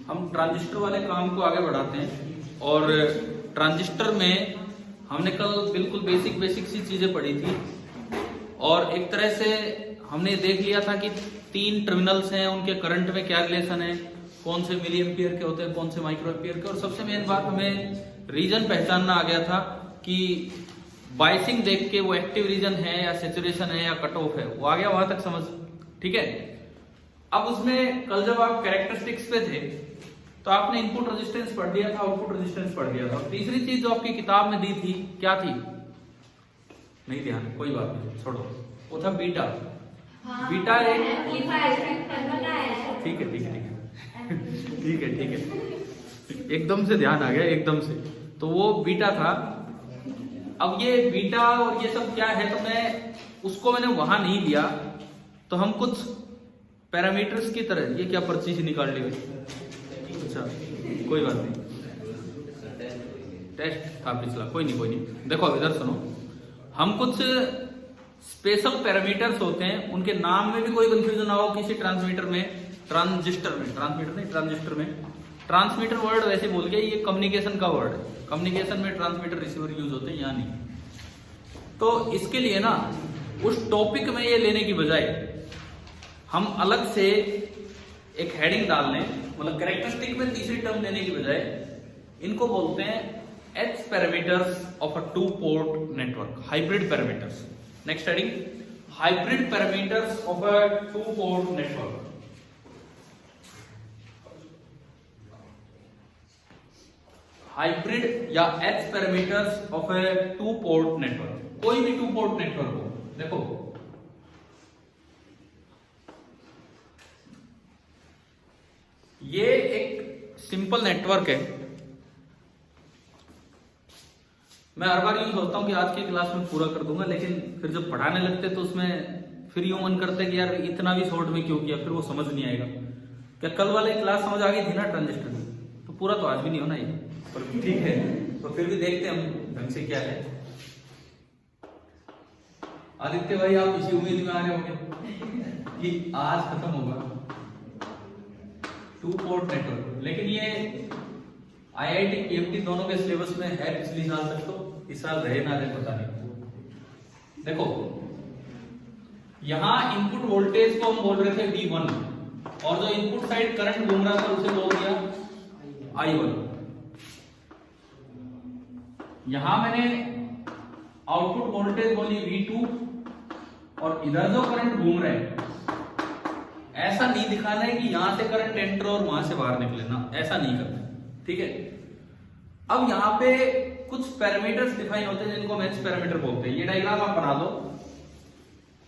हम ट्रांजिस्टर वाले काम को आगे बढ़ाते हैं। और ट्रांजिस्टर में हमने कल बिल्कुल बेसिक सी चीजें पढ़ी थी और एक तरह से हमने देख लिया था कि 3 टर्मिनल्स हैं, उनके करंट में क्या रिलेशन है, कौन से मिली एम्पियर के होते हैं, कौन से माइक्रो एम्पियर के। और सबसे मेन बात हमें रीजन पहचानना आ गया था कि बायसिंग देख के वो एक्टिव रीजन है या सैचुरेशन है या कट ऑफ है, वो आ गया वहां तक समझ। ठीक है, अब उसमें कल जब आप कैरेक्टरिस्टिक्स पे थे तो आपने इनपुट रेजिस्टेंस पढ़ लिया था, आउटपुट रेजिस्टेंस पढ़ लिया था। तीसरी चीज जो आपकी किताब में दी थी क्या थी, नहीं ध्यान, कोई बात नहीं, छोड़ो, वो था बीटा। हाँ, बीटा एक ठीक है ठीक है ठीक है ठीक है, एकदम से ध्यान आ गया एकदम से, तो वो बीटा था। अब ये बीटा और ये सब क्या है, तो मैं उसको मैंने वहां नहीं लिया, तो हम कुछ पैरामीटर्स की तरह, ये क्या पर्ची से निकाल ली, अच्छा कोई बात नहीं, टेस्ट था पिछला, कोई नहीं। देखो इधर सुनो, हम कुछ स्पेशल पैरामीटर्स होते हैं, उनके नाम में भी कोई कंफ्यूजन ना हो किसी ट्रांसमीटर में, ट्रांजिस्टर में, ट्रांसमीटर नहीं ट्रांजिस्टर में, ट्रांसमीटर वर्ड वैसे बोल गया, ये कम्युनिकेशन का वर्ड है, कम्युनिकेशन में ट्रांसमीटर रिसीवर यूज होते हैं, यहाँ नहीं। तो इसके लिए ना उस टॉपिक में ये लेने की बजाय हम अलग से एक हेडिंग डाल लें, मतलब कैरेक्टरिस्टिक में तीसरी टर्म लेने की बजाय इनको बोलते हैं H parameters of a 2 port network, hybrid parameters. Next heading, hybrid parameters of a 2 port network. Hybrid या H parameters of a 2 port network, कोई भी 2 पोर्ट नेटवर्क हो। देखो ये एक सिंपल नेटवर्क है, मैं हर बार यूं सोचता हूं कि आज की क्लास में पूरा कर दूंगा, लेकिन फिर जब पढ़ाने लगते तो उसमें फिर यूं मन करता है कि यार इतना भी शॉर्ट में क्यों किया, फिर वो समझ नहीं आएगा। क्या कल वाले क्लास समझ आ गई थी ना ट्रांजिस्टर की, तो पूरा तो आज भी नहीं होना ये, पर ठीक है, तो फिर भी देखते हैं हम ढंग से क्या है। आदित्य भाई आप इसी उम्मीद में आ रहे होंगे कि आज खत्म होगा 2 पोर्ट नेटवर्क, लेकिन ये IIT KMT दोनों के सिलेबस में है पिछली साल तक, तो इस साल रहे ना रहे पता नहीं। देखो यहां इनपुट वोल्टेज को हम बोल रहे थे V1 और जो इनपुट साइड करंट घूम रहा था उसे बोल दिया I1। यहां मैंने आउटपुट वोल्टेज बोली V2 और इधर जो करंट घूम रहा है, ऐसा नहीं दिखाना है कि यहां से करंट एंटर और वहां से बाहर निकले ना, ऐसा नहीं करना, ठीक है। अब यहां पे कुछ पैरामीटर्स डिफाइन होते हैं जिनको हम एच पैरामीटर बोलते हैं। ये डायग्राम आप बना दो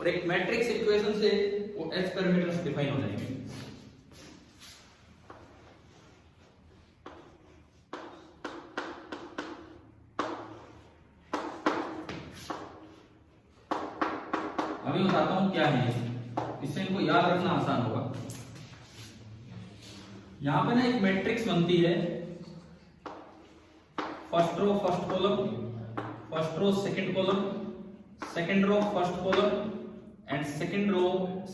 और एक मैट्रिक्स इक्वेशन से वो एच पैरामीटर्स डिफाइन हो जाएंगे। अभी बताता हूं क्या है, इससे इनको याद रखना आसान होगा। यहां पे ना एक मैट्रिक्स बनती है, first row first column, first row second column, second row first column and second row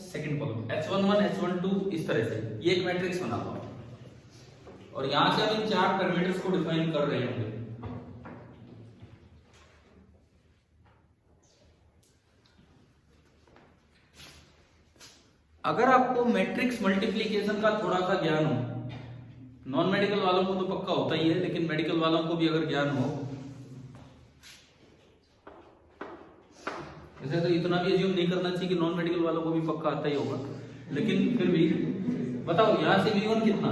second column, H11 H12 इस तरह से ये एक मैट्रिक्स बनाता हूं। और यहां से हम इन 4 पैरामीटर्स को डिफाइन कर रहे होंगे। अगर आपको मैट्रिक्स मल्टीप्लिकेशन का थोड़ा सा ज्ञान हो, नॉन मेडिकल वालों को तो पक्का होता ही है, लेकिन मेडिकल वालों को भी अगर ज्ञान हो, वैसे तो इतना भी अज्यूम नहीं करना चाहिए कि नॉन मेडिकल वालों को भी पक्का आता ही होगा, लेकिन फिर भी बताओ यहां से V1 कितना,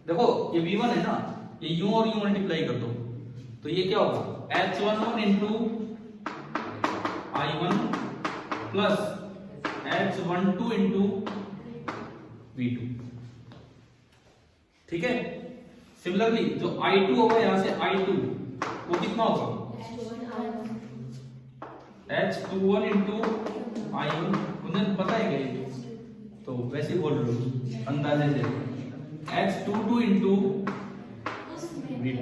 देखो ये V1 है ना, ये U और U मल्टीप्लाई कर दो तो ये क्या होगा H11 into I1 plus H12 into V2, ठीक है। सिमिलरली जो I2 होगा यहां से I2 वो कितना होगा H21 इंटू I1, उन्हें पता है क्या, तो वैसे ही बोल रहे हो अंदाजे से H22 इंटू V2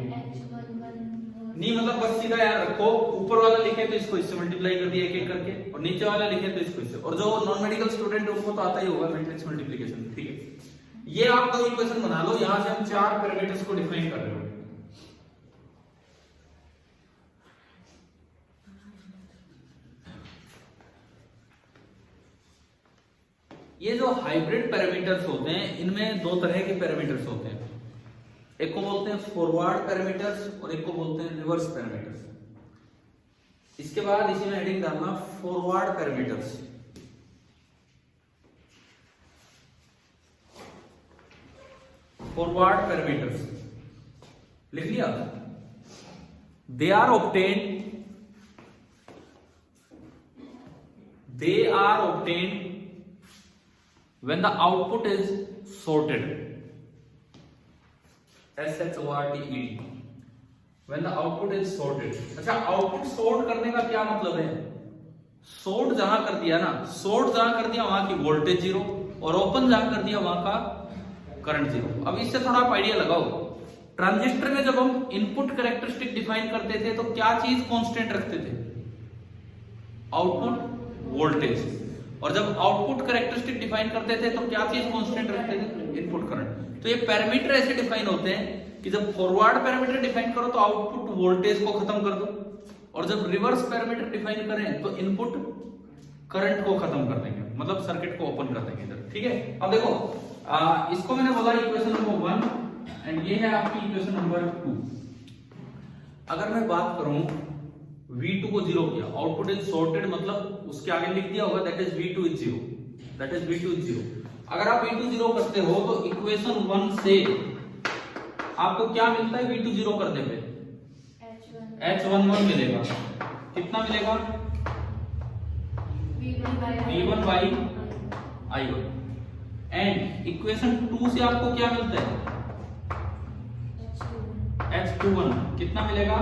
नहीं, मतलब बस सीधा याद रखो, ऊपर वाला लिखे तो इसको इससे मल्टीप्लाई कर दिया एक एक करके, और नीचे वाला लिखे तो इसको इससे। और जो नॉन मेडिकल स्टूडेंट है उनको तो आता ही होगा मैट्रिक्स मल्टीप्लिकेशन, ठीक है। ये आप दो इक्वेशन बना लो, यहां से हम 4 पैरामीटर्स को डिफाइन कर रहे हो। ये जो हाइब्रिड पैरामीटर्स होते हैं, इनमें दो तरह के पैरामीटर्स होते हैं, एक को बोलते हैं फॉरवर्ड पैरामीटर्स और एक को बोलते हैं रिवर्स पैरामीटर्स। इसके बाद इसी में हेडिंग डालना फॉरवर्ड पैरामीटर्स। फॉरवर्ड पैरामीटर्स लिख लिया। They are obtained when the output is sorted, SHORTED, when the output is sorted। अच्छा, आउटपुट सॉर्ट करने का क्या मतलब है? सॉर्ट जहां कर दिया ना, सॉर्ट जहां कर दिया वहां की वोल्टेज जीरो, और ओपन जहां कर दिया वहां का करंट जीरो। अब इससे थोड़ा आप आइडिया लगाओ, ट्रांजिस्टर में जब हम इनपुट कैरेक्टरिस्टिक डिफाइन करते थे तो क्या चीज कांस्टेंट रखते थे? Output voltage. और जब आउटपुट कैरेक्टरिस्टिक डिफाइन करते थे तो क्या चीज कांस्टेंट रखते थे? Input current. तो ये पैरामीटर ऐसे डिफाइन होते हैं कि जब फॉरवर्ड पैरामीटर डिफाइन करो तो आउटपुट वोल्टेज को खत्म कर दो, और जब रिवर्स पैरामीटर डिफाइन करें तो इनपुट करंट को खत्म कर देंगे, मतलब सर्किट को ओपन कर देंगे इधर। ठीक है, अब देखो इसको मैंने बोला इक्वेशन नंबर 1 एंड ये है आपकी इक्वेशन नंबर 2। अगर मैं बात करूं V2 को जीरो किया, आउटपुट इज सॉर्टेड, मतलब उसके आगे लिख दिया होगा that is V2 is zero, that is V2 is zero. अगर आप V2 जीरो करते हो तो इक्वेशन 1 से आपको क्या मिलता है? V2 जीरो करने पे H11 मिलेगा। कितना मिलेगा? V1 by I1। And equation 2 से आपको क्या मिलता है? H21। कितना मिलेगा?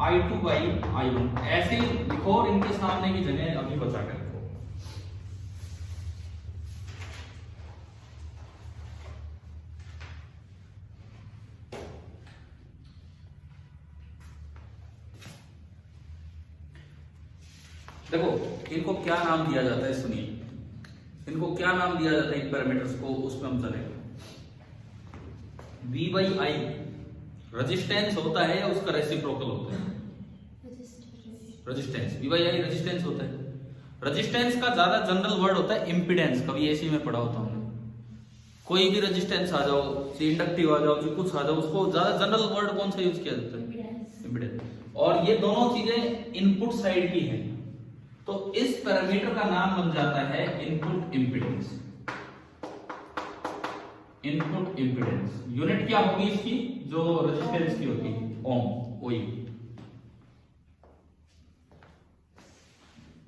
I2 by I1। ऐसे लिखो और इनके सामने की जगह अभी बचा कर रखो। देखो इनको क्या नाम दिया जाता है, सुनिए इनको क्या नाम दिया जाता है इन पैरामीटर्स को, उसमें हम चलेंगे। V बाई I रेजिस्टेंस होता है या उसका रेसिप्रोकल होता है? Resistance. V by I resistance होता है। रेजिस्टेंस का ज्यादा जनरल वर्ड होता है इम्पीडेंस। कभी ऐसे में पढ़ा होता हमने, कोई भी रेजिस्टेंस आ जाओ, इंडक्टिव आ जाओ, जो कुछ आ जाओ, उसको ज्यादा जनरल वर्ड कौन सा यूज किया जाता है? इम्पीडेंस। और ये दोनों चीजें इनपुट साइड की हैं, तो इस पैरामीटर का नाम बन जाता है input impedance. Input impedance unit क्या होगी इसकी? जो रेजिस्टेंस की होती है, ओम। वही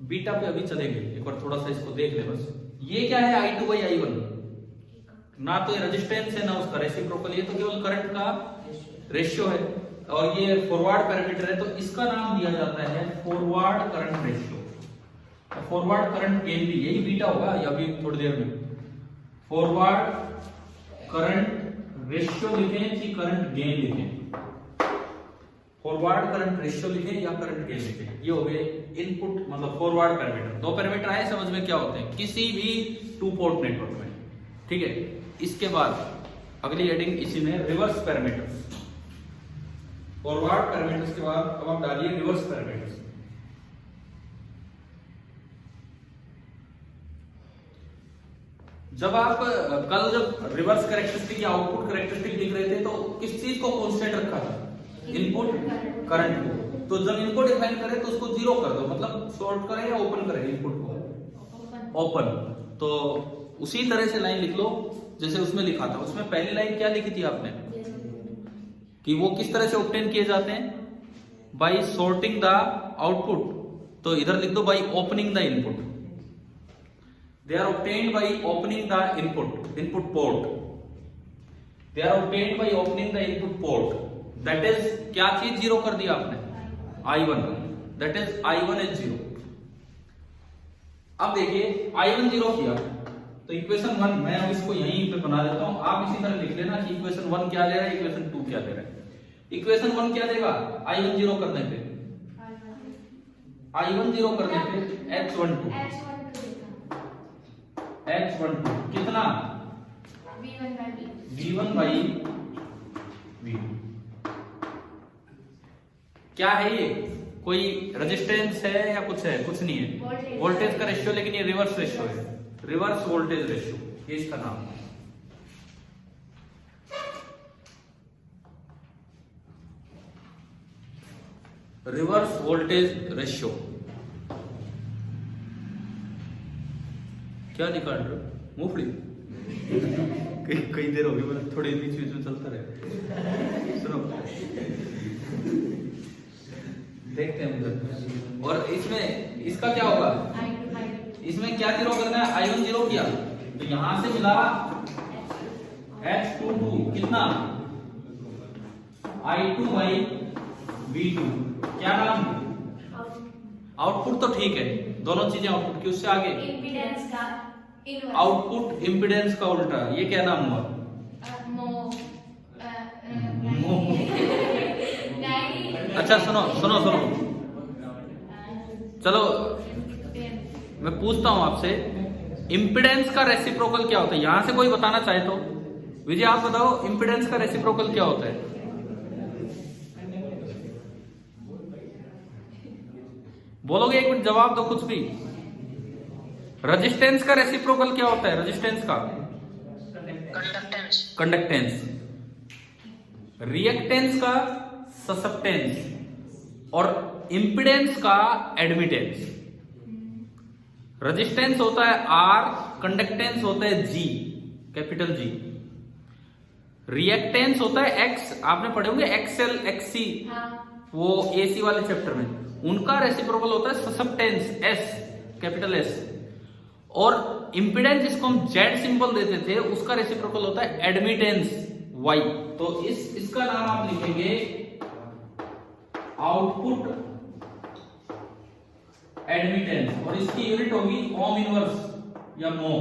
बीटा पे अभी चलेंगे, एक बार थोड़ा सा इसको देख ले बस। ये क्या है? I2 by I1। ना तो ये रेजिस्टेंस है ना उसका रेसिप्रोकल, ये तो केवल करंट का रेशियो है, और ये फॉरवर्ड पैरामीटर है तो इसका नाम दिया जाता है forward current ratio. Forward current gain भी यही बीटा होगा, या भी थोड़ी देर में फॉरवर्ड करंट रेशियो लिखें कि करंट गेन लिखें? फॉरवर्ड करंट रेशियो लिखें या करंट गेन लिखें? ये हो गए इनपुट, मतलब फॉरवर्ड पैरामीटर। दो पैरामीटर आए समझ में क्या होते हैं किसी भी 2 पोर्ट नेटवर्क में। ठीक है, इसके बाद अगली हेडिंग इसी में रिवर्स पैरामीटर्स। फॉरवर्ड पैरामीटर्स के बाद अब आप डालिए रिवर्स पैरामीटर्स। जब आप कल जब रिवर्स कैरेक्टरिस्टिक या आउटपुट कैरेक्टरिस्टिक लिख रहे थे तो किस चीज को कांस्टेंट रखा था? इनपुट करंट को। तो जब इनको डिफाइन करें तो उसको जीरो कर दो, मतलब शॉर्ट करें या ओपन करें इनपुट को? ओपन। तो उसी तरह से लाइन लिख लो जैसे उसमें लिखा था। उसमें पहली लाइन क्या लिखी थी आपने कि वो किस तरह से ऑब्टेन किए जाते हैं? By sorting the output. तो इधर लिख दो by opening the input. They are obtained by opening the input port. They are obtained by opening the input port. That is क्या चीज जीरो कर दिया आपने? I1। That is I1 is zero. अब देखिए I1 जीरो किया तो equation 1 मैं अब इसको यहीं पे बना देता हूं, आप इसी तरह लिख लेना कि इक्वेशन 1 क्या ले रहा है, इक्वेशन 2 क्या ले रहा है। इक्वेशन 1 क्या देगा? I1 जीरो करने पे, I1 जीरो करने पे H12 कितना? V1 by V2। क्या है ये? कोई रेजिस्टेंस है या कुछ है? कुछ नहीं है, वोल्टेज का रेशियो, लेकिन ये रिवर्स रेशियो है, रिवर्स वोल्टेज रेशियो, ये इसका नाम है। Reverse voltage ratio. क्या निकाल रहे हो? मूंगफली? कई देर होगी, मतलब थोड़ी बीच बीच में चलता रहे। सुनो, देखते हैं उधर। और इसमें इसका क्या होगा? इसमें क्या जीरो करना है? I1 जीरो किया तो यहां से मिला H22 कितना? I2 by V2। क्या नाम? आउटपुट तो ठीक है, दोनों चीजें आउटपुट की, उससे आगे इंपीडेंस का आउटपुट इंपीडेंस का उल्टा, ये क्या नाम हुआ? अच्छा सुनो सुनो सुनो, चलो मैं पूछता हूं आपसे, इंपीडेंस का रेसिप्रोकल क्या होता है? यहां से कोई बताना चाहे तो विजय आप बताओ, इंपीडेंस का रेसिप्रोकल क्या होता है? बोलोगे एक मिनट, जवाब दो कुछ भी। रेजिस्टेंस का रेसिप्रोकल क्या होता है? रेजिस्टेंस का कंडक्टेंस, रिएक्टेंस का ससेप्टेंस, और इंपीडेंस का एडमिटेंस। रेजिस्टेंस होता है R, कंडक्टेंस होता है G, कैपिटल G। रिएक्टेंस होता है X, आपने पढ़े होंगे XL XC, वो AC वाले चैप्टर में। उनका रेसिप्रोकल होता है ससेप्टेंस S, कैपिटल S। और इंपीडेंस जिसको हम Z सिंबल देते थे, उसका रेसिप्रोकल होता है एडमिटेंस Y। तो इसका नाम आप लिखेंगे आउटपुट एडमिटेंस, और इसकी यूनिट होगी ओम इनवर्स या मो।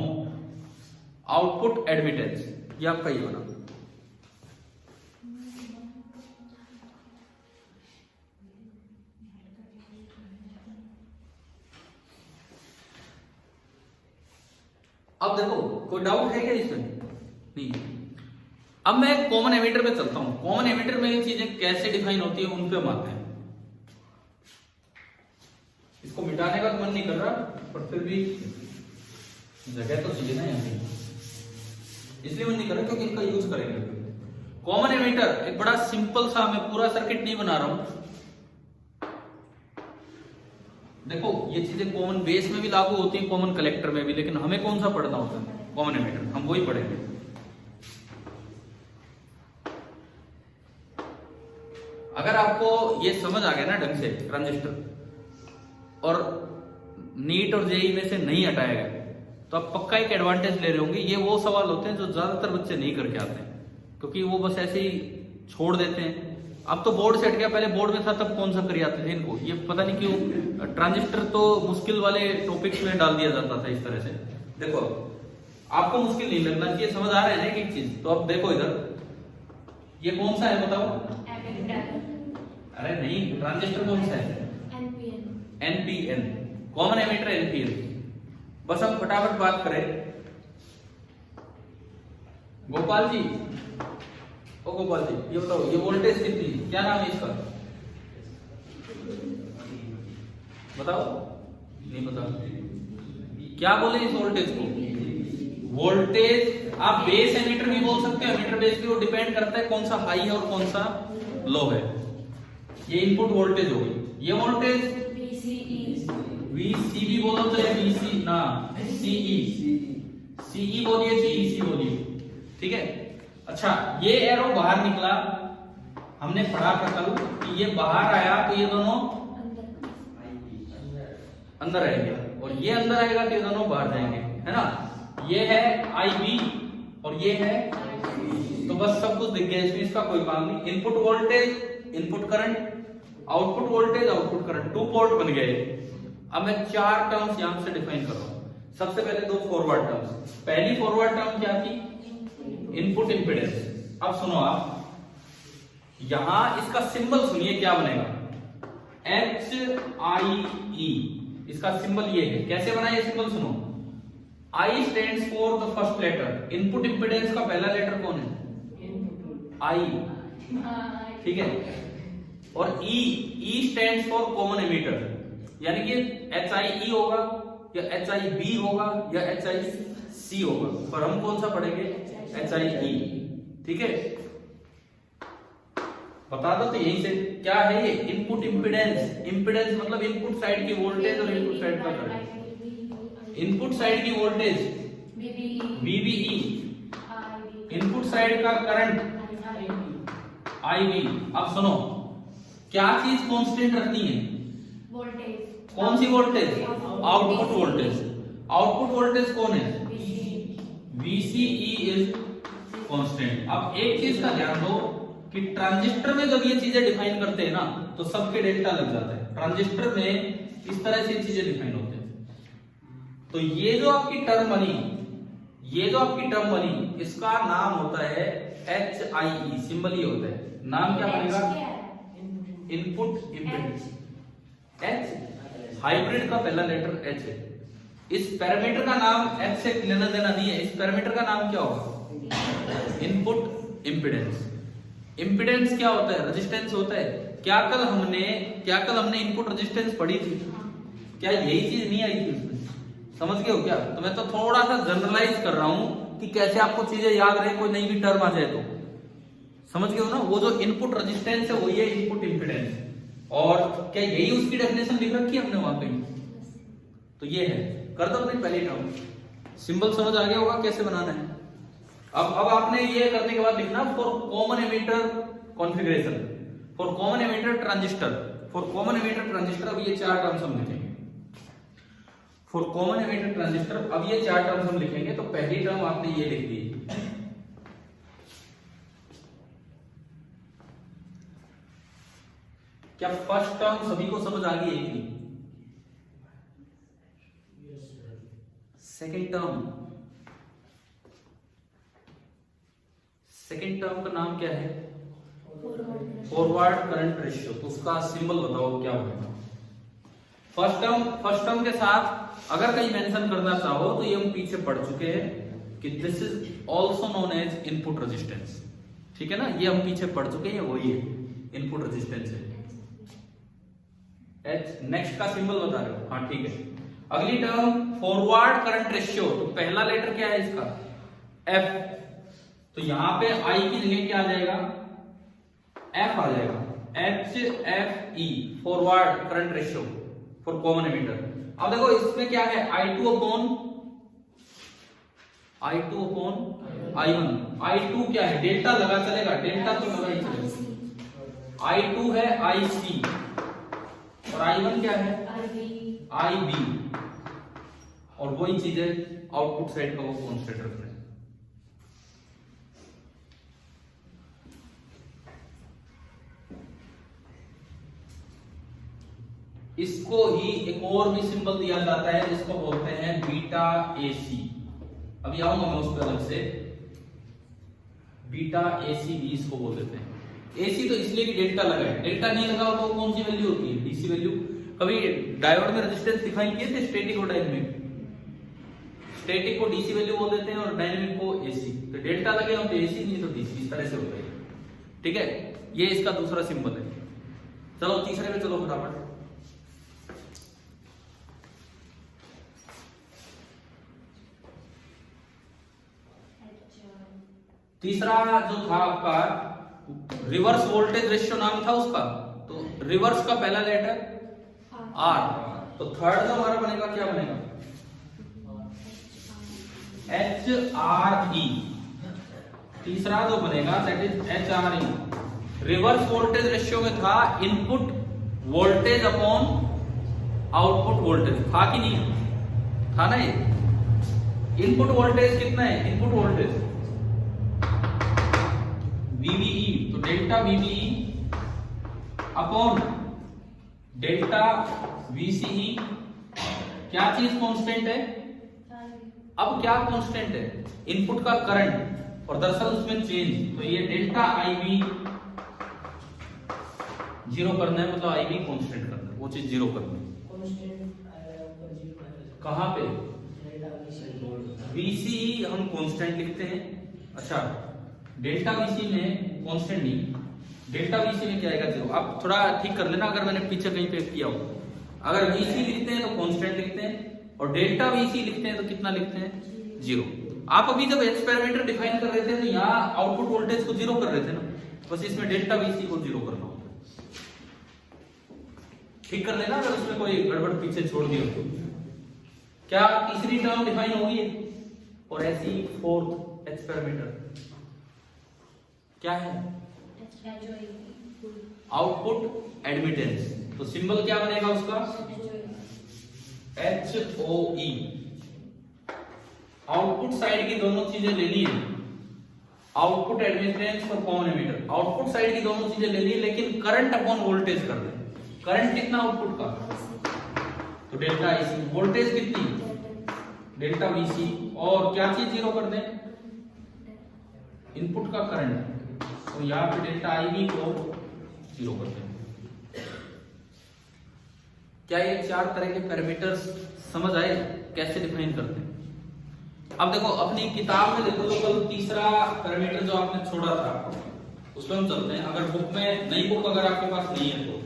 आउटपुट एडमिटेंस, ये आपका ये बना। अब देखो, कोई डाउट है क्या इसमें? नहीं। अब मैं कॉमन एमीटर पे चलता हूं। कॉमन एमीटर में ये चीजें कैसे डिफाइन होती है, उन पे हम आते हैं। इसको मिटाने का तो मन नहीं कर रहा, पर फिर भी जगह तो चाहिए ना यहाँ पे, इसलिए मन नहीं कर रहा क्योंकि इनका यूज करेंगे। कॉमन एमीटर एक बड़ा सिंपल सा, मैं पूरा सर्किट नहीं बना रहा हूं। देखो ये चीजें कॉमन बेस में भी लागू होती हैं, कॉमन कलेक्टर में भी, लेकिन हमें कौन सा पढ़ना होता है? कॉमन एमीटर, हम वही पढ़ेंगे। अगर आपको ये समझ आ गया ना ढंग से ट्रांजिस्टर, और नीट और जेई में से नहीं हटाया गया, तो आप पक्का एक एडवांटेज ले रहे होंगे। ये वो सवाल होते हैं जो ज्यादातर बच्चे नहीं करके आते हैं, क्योंकि वो बस ऐसे ही छोड़ देते हैं। अब तो बोर्ड से हट गया, पहले बोर्ड में था तब कौन सा कर आते थे इनको, ये पता नहीं क्यों ट्रांजिस्टर तो मुश्किल वाले टॉपिक्स में डाल दिया जाता था इस तरह से। देखो आपको मुश्किल नहीं लगना चाहिए, समझ आ रहा है ना एक चीज। तो अब देखो इधर, ये कौन सा है बताओ? अरे नहीं, ट्रांजिस्टर कौन सा है? NPN, common ammeter NPN। बस हम फटाफट बात करें। गोपाल जी, ओ गोपाल जी ये बताओ, ये वोल्टेज कितनी, क्या नाम है इसका? बताओ, नहीं पता क्या बोले इस वोल्टेज को? वोल्टेज आप बेस एमीटर भी बोल सकते हो, एमीटर बेस भी, वो डिपेंड करता है कौन सा हाई है और कौन सा लो है। ये इनपुट वोल्टेज होगी, ये वोल्टेज VCB बोलो तो ये VC ना CE बोलिए, CEC बोलिए, ठीक है। अच्छा ये एरो बाहर निकला, हमने पढ़ा था कल कि ये बाहर आया तो ये दोनों अंदर आएंगे, और ये अंदर आएगा तो ये दोनों बाहर जाएंगे, है ना। ये है IB और ये है, तो बस सब कुछ दिख गया इसमें, इसका कोई काम नहीं। Input voltage, input current, output voltage, output current, 2 port बन गए। अब मैं 4 टर्म्स यहां से डिफाइन कर रहा हूं। सबसे पहले 2 फॉरवर्ड टर्म्स। पहली फॉरवर्ड टर्म क्या थी? Input impedance. अब सुनो आप, यहां इसका सिंबल सुनिए क्या बनेगा, HIE। इसका सिंबल ये है, कैसे बना ये सिंबल सुनो, I stands for the first letter. Input impedance का पहला लेटर कौन है? आई, ठीक है। और E stands for common emitter, यानी कि HIE होगा या HIB होगा या HIC होगा, पर हम कौन सा पढ़ेंगे? HIE, ठीक है। बता दो तो यही से क्या है ये इनपुट इंपेडेंस। इंपेडेंस मतलब इनपुट साइड की वोल्टेज और इनपुट साइड का करंट। इनपुट साइड की वोल्टेज VBE, इनपुट साइड का करंट IB। अब सुनो, क्या चीज कांस्टेंट रखनी है? वोल्टेज। कौन सी voltage? Output voltage. Output voltage कौन है? VCE is constant. अब एक चीज का ध्यान दो कि ट्रांजिस्टर में जब ये चीजें डिफाइन करते हैं ना तो सबके डेल्टा लग जाता है। ट्रांजिस्टर में इस तरह से चीजें डिफाइन होते हैं। तो ये जो आपकी टर्म बनी, इसका नाम होता है HIE, सिंबल ही होता है। नाम क्या बनेगा? Input impedance. H हाइब्रिड का पहला लेटर H है। इस पैरामीटर का नाम H से लेना देना नहीं है। इस पैरामीटर का नाम क्या होगा? Input impedance. इंपेडेंस क्या होता है? रेजिस्टेंस होता है। क्या कल हमने इनपुट रेजिस्टेंस पढ़ी थी? क्या यही चीज नहीं आई थी उसमें? समझ गए हो क्या? तो मैं तो थोड़ा सा जनरलाइज कर रहा हूं कि कैसे आपको चीजें याद रहे, कोई नई भी टर्म आ जाए तो। समझ गए हो ना? वो जो इनपुट रेजिस्टेंस है वही है इनपुट इंपेडेंस। और क्या यही उसकी डेफिनेशन लिख रखी है हमने वहां पे? तो ये है। कर दो अपनी पहली टर्म। सिंबल समझ आ गया होगा कैसे बनाना है। अब आपने ये करने के बाद लिखना for common emitter configuration, for common emitter transistor, for common emitter transistor. अब ये चार टर्म्स हम लिखेंगे फॉर कॉमन एमिटर ट्रांजिस्टर। अब ये चार टर्म्स हम लिखेंगे। तो पहली टर्म आपने ये लिख दी। क्या फर्स्ट टर्म सभी को समझ आ गई है कि? सेकेंड टर्म का नाम क्या है? Forward current ratio. तो उसका सिंबल बताओ क्या होगा? फर्स्ट टर्म के साथ अगर कहीं मेंशन करना चाहो तो ये हम पीछे पढ़ चुके हैं कि this is also known as input resistance, ठीक है ना? ये हम पीछे पढ़ चुके हैं, वही है इनपुट रेजिस्टेंस है। H नेक्स्ट का सिंबल बता रहे हो? हाँ ठीक है। अगली टर्म फॉरवर्ड करंट रेशियो। तो पहला लेटर क्या है इसका? F। तो यहां पे I की जगह क्या आ जाएगा? F आ जाएगा। HFE forward current ratio for common emitter. अब देखो इसमें क्या है? I2 upon I1। I2 क्या है? डेल्टा लगा चलेगा, डेल्टा तो लगा ही चलेगा। I2 है IC और I1 क्या है? IB। और वही चीज है आउटपुट साइड का वो कांस्टेंट रखना है। इसको ही एक और भी सिंबल दिया जाता है जिसको बोलते हैं बीटा AC। अभी आऊंगा मैं उस पर अलग से। बीटा AC भी इसको बोल देते हैं। AC तो इसलिए कि डेल्टा लगा है। डेल्टा नहीं लगा तो कौन सी वैल्यू होती है? DC value. कभी डायोड में रेजिस्टेंस डिफाइन किए थे? स्टैटिक और डायनेमिक। स्टैटिक को DC वैल्यू बोल देते हैं और डायनेमिक को AC। तो डेल्टा लगे हो तो AC, नहीं तो DC। इस तरह से होता है, ठीक है? ये इसका दूसरा सिंबल है। चलो तीसरे में चलो फटाफट। तीसरा जो था आपका रिवर्स वोल्टेज रेशियो नाम था उसका। तो रिवर्स का पहला लेटर R। तो थर्ड जो हमारा बनेगा क्या बनेगा? HRE। तीसरा जो बनेगा that is HRE। Reverse voltage ratio में था input voltage upon output voltage. था कि नहीं? था ना? ये इनपुट वोल्टेज कितना है? Input voltage VBE। तो delta VBE upon delta VCE। क्या चीज कांस्टेंट है? अब क्या कांस्टेंट है? इनपुट का करंट और दरअसल उसमें चेंज। तो ये डेल्टा IB जीरो करना है, मतलब IB कांस्टेंट करना है, वो चीज जीरो करना है। कहां पे? VC हम कांस्टेंट लिखते हैं। अच्छा, डेल्टा VC में कांस्टेंट नहीं, डेल्टा VC में क्या आएगा 0। आप थोड़ा ठीक कर लेना अगर मैंने पीछे कहीं पे किया हो। अगर VC लिखते हैं तो कांस्टेंट लिखते हैं और डेल्टा VC लिखते हैं तो कितना लिखते हैं 0। आप अभी जब एच पैरामीटर डिफाइन कर रहे थे तो यहाँ आउटपुट वोल्टेज को 0 कर रहे थे ना, बस इसमें डेल्टा VC को 0 करना होता है। ठीक कर लेना अगर उसमें कोई गड़बड़ पीछे छोड़ दी हो तो। क्या तीसरी टर्म डिफाइन होगी है? और ऐसी फोर्थ एच पैरामीटर क्या है? Output admittance. तो सिंबल क्या बनेगा उसका? HOE। आउटपुट साइड की दोनों चीजें लेनी है, आउटपुट एडमिटेंस और कॉमन एमिटर। आउटपुट साइड की दोनों चीजें लेनी है लेकिन करंट अपॉन वोल्टेज कर दे। करंट कितना आउटपुट का? तो डेल्टा IC। वोल्टेज कितनी? Delta VC। और क्या चीज 0 कर दें? इनपुट का करंट। तो यहाँ पे डेल्टा IB को 0 कर दें। क्या ये 4 तरह के पैरामीटर्स समझ आए कैसे डिफाइन करते हैं? अब देखो अपनी किताब में देखो तो कल तीसरा पैरामीटर जो आपने छोड़ा था उसमें हम चलते हैं। अगर बुक में, नई बुक अगर आपके पास नहीं है तो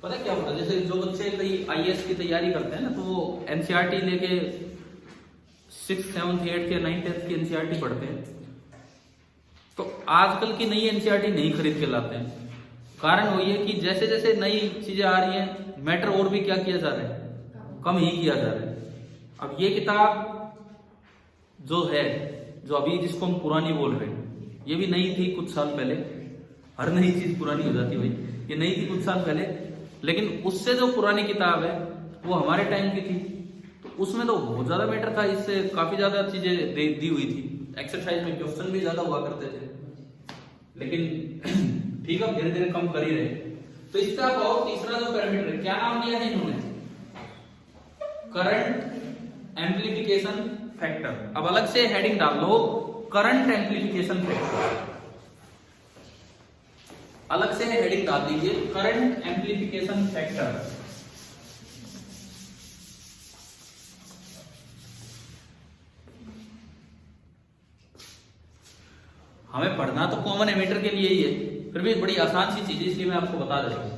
पता क्या होता है, जैसे जो बच्चे कई IAS की तैयारी करते हैं ना तो वो NCERT लेके 6th 7th 8th या 9th 10th की NCERT पढ़ते हैं, तो आजकल की नई NCERT नहीं खरीद के लाते हैं। कारण वही है कि जैसे जैसे नई चीजें आ रही हैं मैटर और भी क्या किया जा रहा है, कम ही किया जा रहा है। अब ये किताब जो है, जो अभी जिसको हम पुरानी बोल रहे हैं, ये भी नई थी कुछ साल पहले। हर नई चीज पुरानी हो जाती है भाई, ये नई थी कुछ साल पहले, लेकिन उससे जो पुरानी किताब है वो हमारे टाइम की थी, तो उसमें तो बहुत ज्यादा मैटर था, इससे काफी ज्यादा चीजें दी हुई थी। एक्सरसाइज में क्वेश्चन भी ज्यादा हुआ करते थे, लेकिन ठीक है धीरे धीरे कम कर ही रहे। तो इसका और तीसरा जो पैरामीटर है, क्या नाम दिया है इन्होंने? Current amplification factor. अब अलग से हेडिंग डाल लो, करंट एम्प्लीफिकेशन फैक्टर। अलग से हेडिंग डाल दीजिए, करंट एम्प्लीफिकेशन फैक्टर। हमें पढ़ना तो कॉमन एमिटर के लिए ही है, फिर भी बड़ी आसान सी चीज है इसलिए मैं आपको बता देता हूं।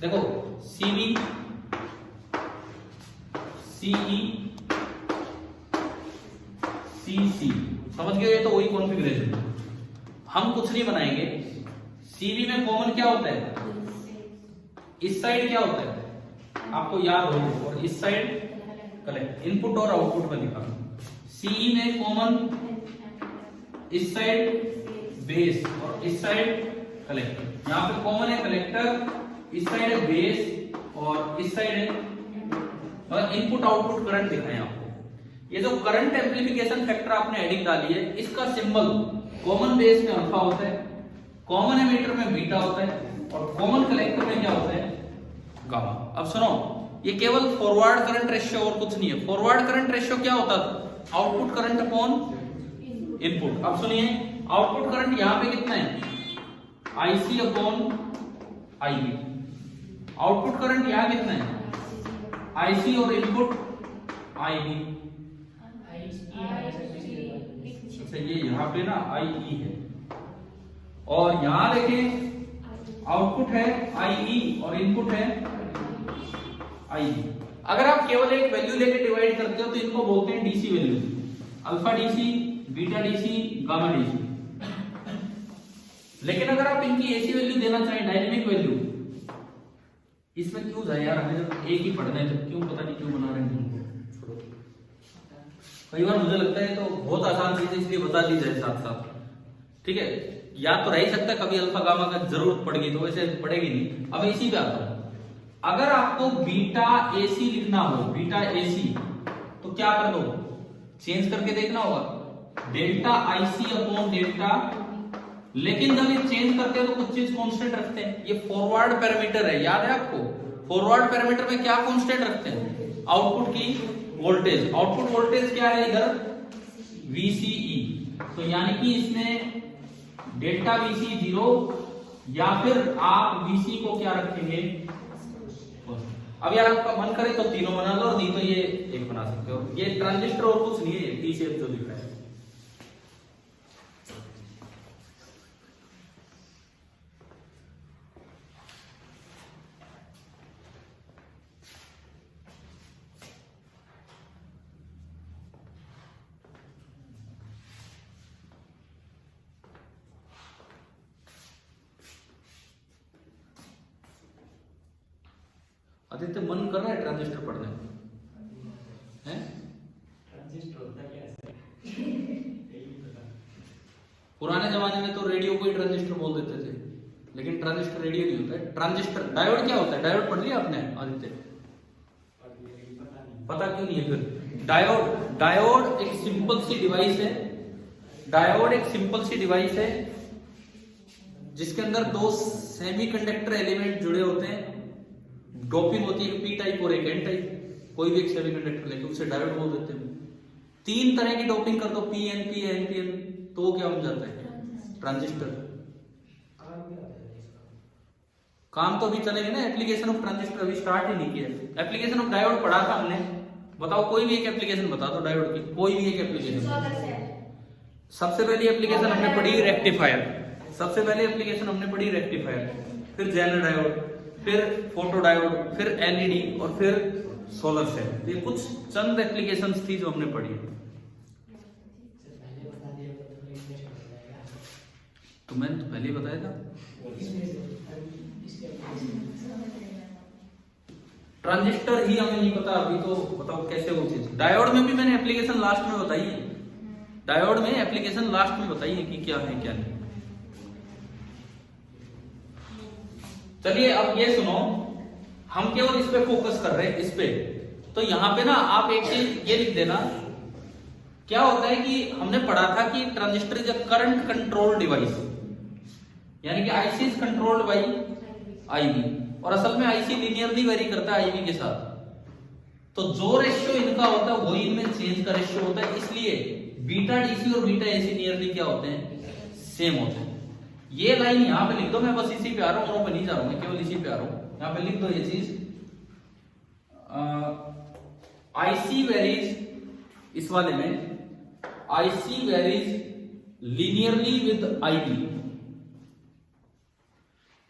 देखो CV, CE, CC, समझ गए? ये तो वही कॉन्फ़िगरेशन है, हम कुछ नहीं बनाएंगे। CV में कॉमन क्या होता है? इस साइड क्या होता है आपको याद हो, और इस साइड कलेक्ट। इनपुट और आउटपुट में दिखा। CE में कॉमन इस साइड बेस और इस साइड कलेक्टर। यहाँ पे कॉमन है कलेक्टर, इस साइड है बेस और इस साइड है मतलब इनपुट आउटपुट करंट दिखाएं आपको। ये जो करंट एम्प्लीफिकेशन फैक्टर आपने हेडिंग डाली है, इसका सिंबल कॉमन बेस में अल्फा होता है, कॉमन एमीटर में बीटा होता है और कॉमन कलेक्टर में क्या होता है? गामा। अब सुनो, ये केवल फॉरवर्ड करंट रेशियो और कुछ नहीं है। फॉरवर्ड करंट रेशियो क्या होता था? Output current upon input. अब सुनिए, आउटपुट करंट यहां पे कितना है? IC upon IB। Output current यहां कितना है? IC और इनपुट IB। अच्छा, ये यहां पे ना IE है और यहां देखें आउटपुट है IE और इनपुट है IB। अगर आप केवल एक वैल्यू लेके डिवाइड करते हो तो इनको बोलते हैं DC value, alpha DC, beta DC, gamma DC। लेकिन अगर आप इनकी AC वैल्यू देना चाहें, डायनेमिक वैल्यू, इसमें क्यों जाए यार, हमें जब एक ही पढ़ना है तो क्यों, पता नहीं क्यों बना रहे हैं इनको। कई बार मुझे लगता है तो बहुत आसान चीज है इसलिए बता दी जाए साथ साथ, ठीक है। याद तो रह ही सकता है, कभी अल्फा गामा का जरूरत पड़ेगी तो वैसे पड़ेगी नहीं। अब इसी पे आता है, अगर आपको बीटा AC लिखना हो, बीटा AC, तो क्या कर दो? चेंज करके देखना होगा, डेल्टा IC अपॉन डेल्टा। लेकिन जब ये चेंज करते हैं तो कुछ चीज कांस्टेंट रखते हैं। ये फॉरवर्ड पैरामीटर है, याद है आपको? फॉरवर्ड पैरामीटर में क्या कांस्टेंट रखते हैं? आउटपुट की वोल्टेज। आउटपुट वोल्टेज क्या है इधर? VCE। तो यानी कि इसमें डेल्टा VC 0 या फिर आप VC को क्या रखेंगे? अब यार आपका मन करे तो तीनों बना लो, और नहीं तो ये एक बना सकते हो। ये ट्रांजिस्टर और कुछ नहीं है, टी शेप जो दिख रहा है। आदित्य मन कर रहा है ट्रांजिस्टर पढ़ने में, हैं? ट्रांजिस्टर होता क्या है? पुराने जमाने में तो रेडियो को ही ट्रांजिस्टर बोल देते थे, लेकिन ट्रांजिस्टर रेडियो नहीं होता है। ट्रांजिस्टर डायोड क्या होता है? डायोड पढ़ लिया आपने आदित्य? पता क्यों नहीं है फिर? डायोड एक सिंपल सी डिवाइस है। डायोड एक सिंपल सी डिवाइस है जिसके अंदर दो सेमीकंडक्टर एलिमेंट जुड़े होते हैं। डोपिंग होती है, एक पी टाइप और एक एन टाइप। कोई भी एक सेमीकंडक्टर लेके उसे डायोड बोल देते हैं। तीन तरह की डोपिंग कर दो, P N P N P N, तो वो क्या बन जाता है? ट्रांजिस्टर। काम तो अभी चलेगा ना। एप्लीकेशन ऑफ ट्रांजिस्टर अभी स्टार्ट ही नहीं किया। एप्लीकेशन ऑफ डायोड पढ़ा था हमने। बताओ कोई भी एक एप्लीकेशन बता दो डायोड की, कोई भी एक एप्लीकेशन। सबसे पहली एप्लीकेशन हमने पढ़ी रेक्टिफायर। सबसे पहली एप्लीकेशन हमने पढ़ी रेक्टिफायर, फिर जेनर डायोड, फिर फोटो डायोड, फिर एलईडी और फिर सोलर सेल। ये कुछ चंद एप्लीकेशंस थी जो हमने पढ़ी। तो मैंने तो पहले ही बताया था। ट्रांजिस्टर ही हमें नहीं पता अभी, तो बताओ कैसे वो चीज। डायोड में भी मैंने एप्लीकेशन लास्ट में बताई है। डायोड में एप्लीकेशन लास्ट में बताई है कि क्या है क्या नहीं। चलिए अब ये सुनो, हम केवल इस पे फोकस कर रहे हैं, इस पे। तो यहां पे ना आप एक चीज ये लिख देना, क्या होता है कि हमने पढ़ा था कि transistor is a current control device, यानी कि IC is controlled by ivy. और असल में आईसी लीनियरली वेरी करता है आईवी के साथ। तो जो रेशियो इनका होता है वही इनमें चेंज का रेशियो होता है। इसलिए बीटा डीसी और बीटा एसी नियरली क्या होते हैं? सेम होते हैं। ये लाइन यहां पे लिख दो। मैं बस इसी पे आ रहा हूं, पे नहीं जा रहा हूं, मैं केवल इसी पे आ रहा हूं। यहां पे लिख दो ये चीज। आईसी वेरीज, इस वाले में IC varies linearly with IV.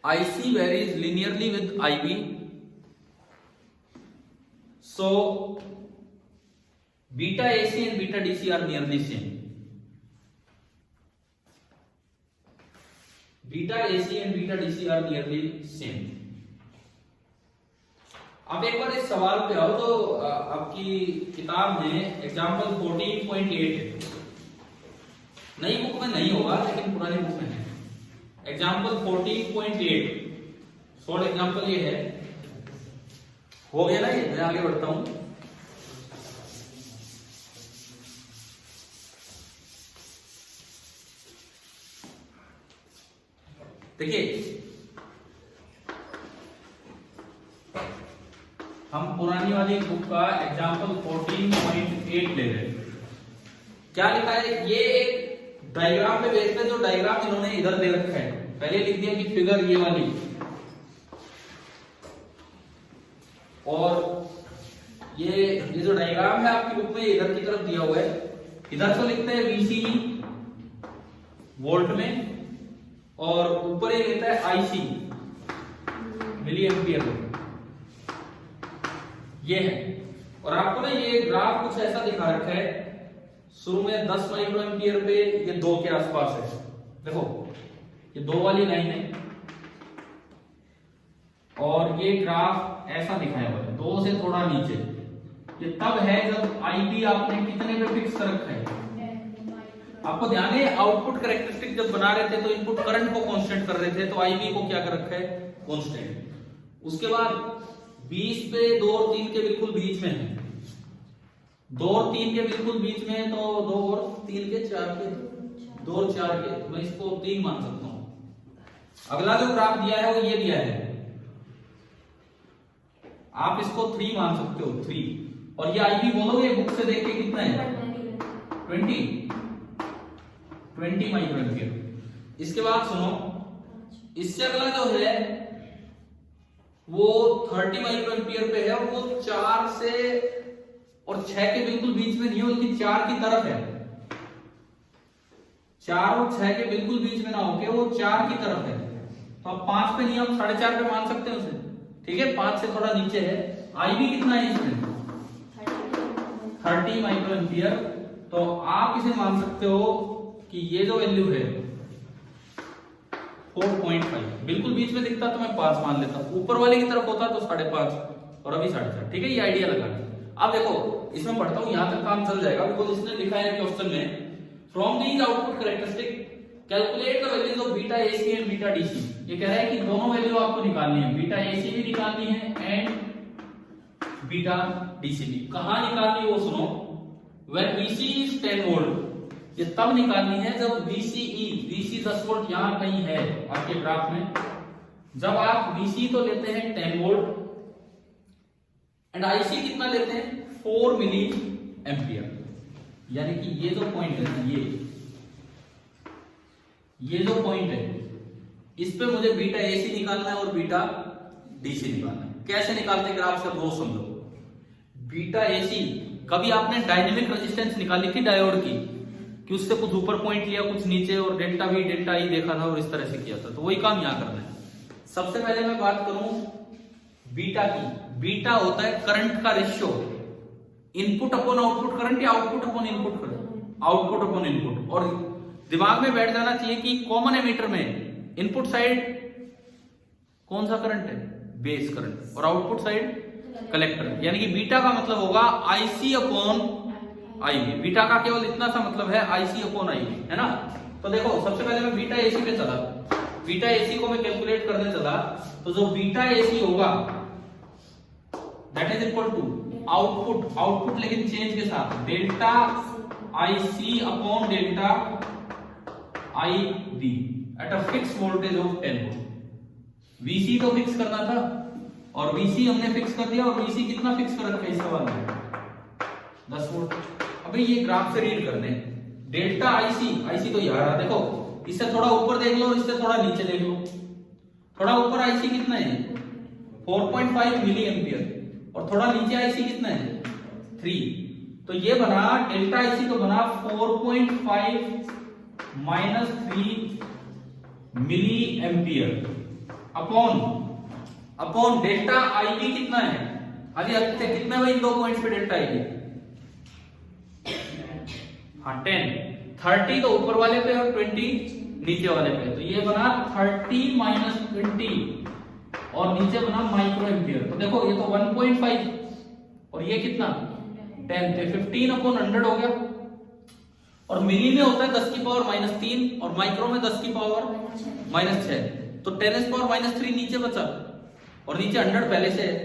IC varies linearly with IB. So beta AC and beta DC are nearly same. Beta AC and beta DC are nearly same. अब एक बार इस सवाल पे आओ तो आपकी किताब में एग्जाम्पल 14.8 है। नई बुक में नहीं होगा लेकिन पुरानी बुक में है। एग्जाम्पल 14.8 शॉर्ट एग्जाम्पल ये है। हो गया ना ये? मैं आगे बढ़ता हूं। देखिए हम पुरानी वाली बुक का एग्जाम्पल 14.8 ले रहे हैं। क्या लिखा है? ये एक डायग्राम पे बेस्ड है। जो डायग्राम इन्होंने इधर दे रखा है, पहले लिख दिया कि फिगर ये वाली, और ये जो डायग्राम है आपकी बुक में इधर की तरफ दिया हुआ है। इधर तो लिखते हैं VCE वोल्ट में, और ऊपर ये लेता है IC मिली एम्पियर में। ये है। और आपको ना ये ग्राफ कुछ ऐसा दिखा रखा है। शुरू में 10 माइक्रो एम्पियर पे ये 2 के आसपास है। देखो ये 2 वाली लाइन है, और ये ग्राफ ऐसा दिखाया हुआ है 2 से थोड़ा नीचे। ये तब है जब IB आपने कितने पे फिक्स कर रखा है? आपको ध्यान है आउटपुट कैरेक्टरिस्टिक जब बना रहे थे तो इनपुट करंट को कांस्टेंट कर रहे थे, तो IB को क्या कर रखा है? कांस्टेंट। उसके बाद 20 पे 2 और 3 के बिल्कुल बीच में है। 2 और 3 के बिल्कुल बीच में है, तो 2 और 3 के 4 के 2 और 4 के, तो मैं इसको 3 मान सकता हूं। अगला जो ग्राफ दिया है वो ये दिया है, आप इसको 3 मान सकते हो, 3। और ये IB बोलोगे बुक से देख के कितना है? 20 माइक्रो एम्पियर। इसके बाद सुनो, इससे अगला जो है वो 30 माइक्रो एम्पियर पे है और वो 4 से और 6 के बिल्कुल बीच में नहीं है, बल्कि 4 की तरफ है। 4 और 6 के बिल्कुल बीच में ना होके वो 4 की तरफ है। तो अब 5 पे नहीं, हम 4.5 पे मान सकते हैं उसे, ठीक है। 5 से थोड़ा नीचे है। आई भी कितना है इसमें 30 माइक्रो एम्पियर। तो आप इसे मान सकते हो कि ये जो वैल्यू है 4.5, बिल्कुल बीच में दिखता तो मैं 5 मान लेता, ऊपर वाले की तरफ होता तो 5.5 और अभी 4.5, ठीक है। ये आइडिया लगा। अब देखो इसमें पढ़ता हूं, यहां तक काम चल जाएगा, बिकॉज इसने लिखा है क्वेश्चन में from these output characteristic calculate the values of beta AC and beta DC. ये कह रहा है कि दोनों वैल्यू आपको निकालनी है, बीटा एसी भी निकालनी है एंड बीटा डीसी भी। कहां निकालनी है वो सुनो। व्हेन VC is 10 वोल्ट, ये तब निकालनी है जब VC 10 वोल्ट यहां कहीं है आपके ग्राफ में। जब आप VC तो लेते हैं 10 वोल्ट एंड IC कितना लेते हैं 4 मिली एम्पियर। यानी कि ये जो पॉइंट है ना, ये जो पॉइंट है, इस पे मुझे बीटा एसी निकालना है और बीटा डीसी निकालना है। कैसे निकालते ग्राफ से वो समझो। बीटा एसी, कभी आपने डायनेमिक रेजिस्टेंस निकाली थी डायोड की, कि उससे कुछ ऊपर पॉइंट लिया कुछ नीचे और डेल्टा वी डेल्टा ई देखा था और इस तरह से किया था। तो वही काम यहां करना है। सबसे पहले मैं बात करूं बीटा की। बीटा होता है करंट का ratio, input upon output current या output upon input current, output upon input. और दिमाग में बैठ जाना चाहिए कि कॉमन एमीटर में इनपुट साइड कौन सा करंट है, बेस करंट, और आउटपुट साइड कलेक्टर। यानी कि बीटा का मतलब होगा IC अपॉन IB। बीटा का केवल इतना सा मतलब है IC अपॉन IB, है ना। तो देखो सबसे पहले मैं बीटा एसी पे चला, बीटा एसी को मैं कैलकुलेट करने चला, तो जो बीटा एसी होगा that is equal to output लेकिन चेंज के साथ delta IC upon delta IB at a fix voltage of 10 volt. VC तो फिक्स करना था और VC हमने फिक्स कर दिया, और VC कितना फिक्स कर रखा है इस सवाल में 10 वोल्ट। अभी ये ग्राफ से रीड करने डेल्टा IC तो यार देखो, इससे थोड़ा ऊपर देख लो और इससे थोड़ा नीचे देख लो। थोड़ा ऊपर IC कितना है 4.5 मिली एम्पियर और थोड़ा नीचे IC कितना है 3। तो ये बना डेल्टा IC तो बना 4.5 minus 3 milliampere upon delta IB कितना है। अभी कितने भाई इन दो पॉइंट्स पे डेल्टा IB, हाँ 30 तो ऊपर वाले पे और 20 नीचे वाले पे। तो ये बना 30 माइनस 20 और नीचे बना माइक्रो एम्पियर। तो देखो ये तो 1.5 और ये कितना 10 थे, 15 अपॉन 100 हो गया। और मिली में होता है 10 की पावर -3 और माइक्रो में 10 की पावर -6। तो 10⁻³ नीचे बचा और नीचे 100 पहले से है,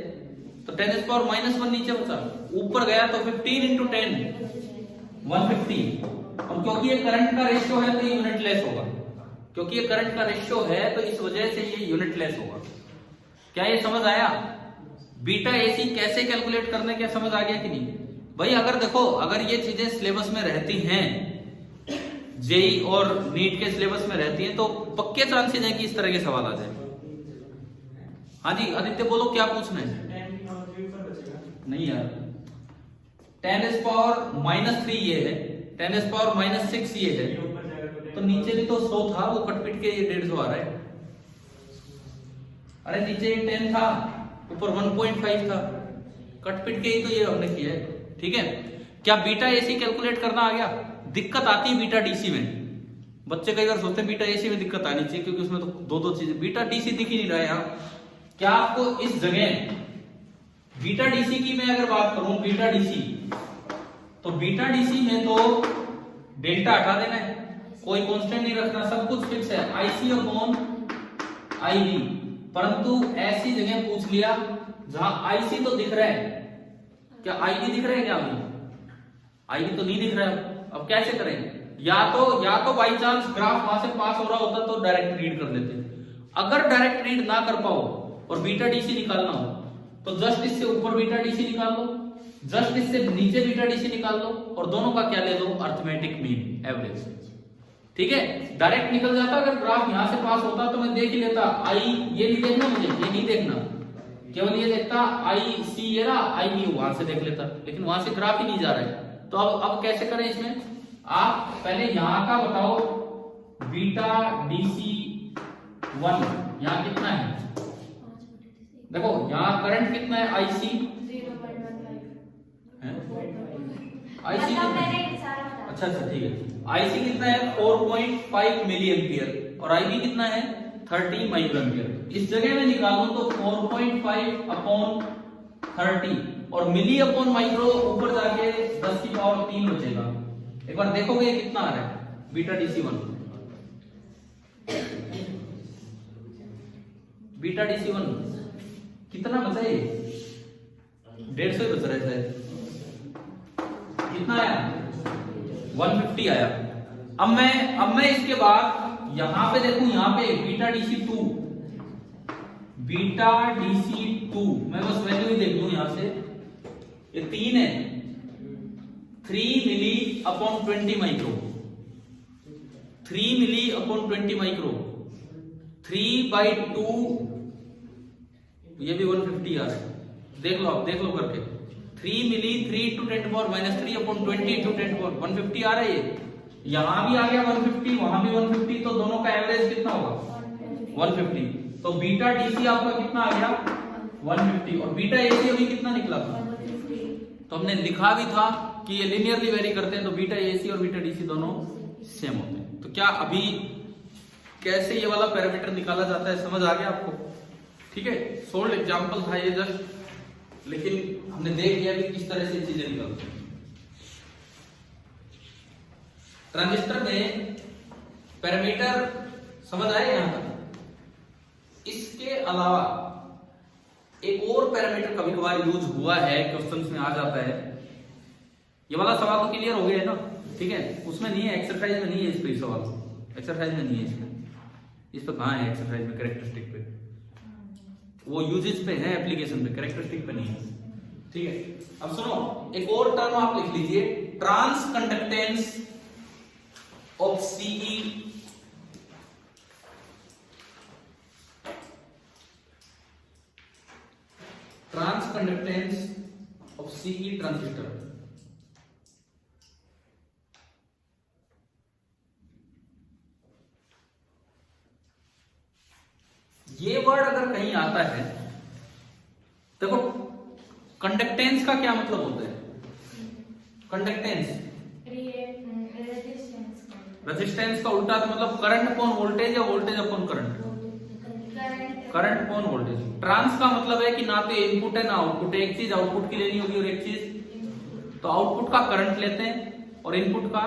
तो 10⁻⁻1 नीचे बचा, ऊपर गया तो 15 × 10 150। और क्योंकि ये करंट का रेशियो है तो ये यूनिटलेस होगा, क्योंकि ये करंट का रेशियो है तो इस वजह से ये यूनिटलेस होगा। क्या ये समझ आया? बीटा एसी कैसे कैलकुलेट करने का समझ आ गया कि नहीं भाई? अगर देखो, अगर ये चीजें सिलेबस में रहती हैं, जेई और नीट के सिलेबस में रहती हैं, तो पक्के चांसेस हैं कि इस तरह के सवाल आ जाए। हाँ जी आदित्य बोलो क्या पूछना है? नहीं यार, 10⁻³ ये है, 10⁻⁻6 ये है, तो नीचे भी तो 100 था, वो कटपिट के ये 150 आ रहा है। अरे नीचे 10 था, ऊपर 1.5 था, कटपिट के ही तो ये हमने किया है। ठीक है, क्या बीटा एसी कैलकुलेट करना आ गया? दिक्कत आती है बीटा डीसी में। बच्चे कई बार सोचते हैं बीटा एसी में दिक्कत आनी चाहिए क्योंकि उसमें तो दो चीजें, बीटा डीसी दिख ही नहीं रहा है यहाँ। क्या आपको इस जगह बीटा डीसी की मैं अगर बात करूं, बीटा डीसी, तो बीटा डीसी में तो डेल्टा हटा देना है, कोई कांस्टेंट नहीं रखना, सब कुछ फिक्स है, IC अपॉन IB। परंतु ऐसी जगह पूछ लिया जहां IC तो दिख रहा है, क्या IB दिख रहा है? क्या अभी IB तो नहीं दिख रहा है। अब कैसे करें? या तो बाई चांस ग्राफ वहां से पास हो रहा होता तो डायरेक्ट रीड कर लेते। अगर डायरेक्ट रीड ना कर पाओ और बीटा डीसी निकालना हो तो जस्ट इससे ऊपर बीटा डीसी निकाल लो, जस्ट इससे नीचे बीटा डीसी निकाल लो और दोनों का क्या ले लो? Arithmetic mean, average. ठीक है, डायरेक्ट निकल जाता। अगर ग्राफ यहां से पास होता तो मैं देख ही लेता। ये नहीं देखना मुझे, ये नहीं देखना, केवल ये देखता आई सी ये ना आई बी वहां से देख लेता, लेकिन वहां से ग्राफ ही नहीं जा रहा है। तो अब कैसे करें इसमें, आप पहले यहां का बताओ बीटा डीसी 1 यहाँ कितना है, देखो यहाँ करंट कितना है आईसी 0.15 आईसी मतलब मैंने सारा बता अच्छा ठीक है, आईसी कितना है 4.5 मिली एम्पियर और आईबी कितना है 30 माइक्रो एम्पियर। इस जगह में निकालूं तो 4.5 अपॉन 30 और मिली अपॉन माइक्रो ऊपर जाके 10 की पावर 3 बचेगा। एक बार देखोगे ये कितना आ रहा है बीटा डीसी 1, बीटा डीसी 1 कितना बचा ये 150 बच रहा है, कितना आया 150 आया। अब मैं इसके बाद यहां पे देखूं, यहां पे बीटा डीसी 2 मैं बस वैल्यू ही देख लूं यहां से, ये 3 है 3 मिली अपॉन 20 माइक्रो 3 मिली अपॉन 20 माइक्रो 3/2 ये भी 150 आ रहा है, देख लो आप देख लो करके 3 मिली 3 to 10 power -3 upon 20 to 10 power 150 आ रहा है ये, यहां भी आ गया 150 वहां भी 150, तो दोनों का एवरेज कितना होगा 150। तो बीटा डीसी आपका कितना आ गया 150 और बीटा एसी अभी कितना निकला था, तो हमने लिखा भी था कि ये लिनियरली वेरी करते हैं, तो बीटा एसी और बीटा डीसी दोनों सेम होते हैं। तो क्या अभी कैसे ये वाला पैरामीटर निकाला जाता है समझ आ गया आपको, ठीक है। सोल्ड एग्जांपल था ये जस्ट, लेकिन हमने देख लिया कि किस तरह से चीजें निकलती हैं। ट्रांजिस्टर में पैरामीटर समझ आए यहां तक। इसके अलावा एक और पैरामीटर कभी कभार यूज हुआ है, क्वेश्चंस में आ जाता है। ये वाला सवाल तो क्लियर हो गया है ना, ठीक है, उसमें नहीं है, एक्सरसाइज में नहीं है, इस पे सवाल एक्सरसाइज में नहीं है, इसमें इस पे कहां है एक्सरसाइज में, कैरेक्टरिस्टिक पे वो यूजेस पे है, एप्लीकेशन पे, कैरेक्टरिस्टिक पे नहीं है, ठीक है। अब सुनो एक और टर्म आप लिख लीजिए, transconductance of CE transconductance of CE transistor. ये वर्ड अगर कहीं आता है, देखो कंडक्टेंस का क्या मतलब होता है, कंडक्टेंस रेजिस्टेंस का उल्टा, तो मतलब करंट अपॉन वोल्टेज या voltage upon current, current upon voltage. Trans का मतलब है कि ना तो इनपुट है ना आउटपुट है, एक चीज आउटपुट की लेनी होगी और एक चीज, तो आउटपुट का करंट लेते हैं और इनपुट का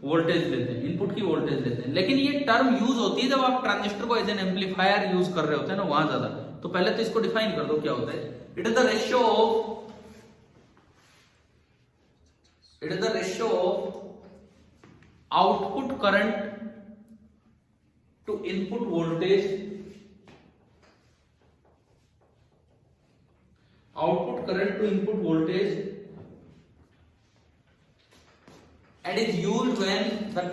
वोल्टेज लेते हैं, इनपुट की वोल्टेज लेते हैं। लेकिन ये टर्म यूज होती है जब आप ट्रांजिस्टर को एज एन एम्पलीफायर यूज कर रहे होते हैं ना, वहां ज्यादा। तो पहले तो इसको डिफाइन कर दो क्या होता है, it is the ratio of output current to input voltage, output current to input voltage, and is used when the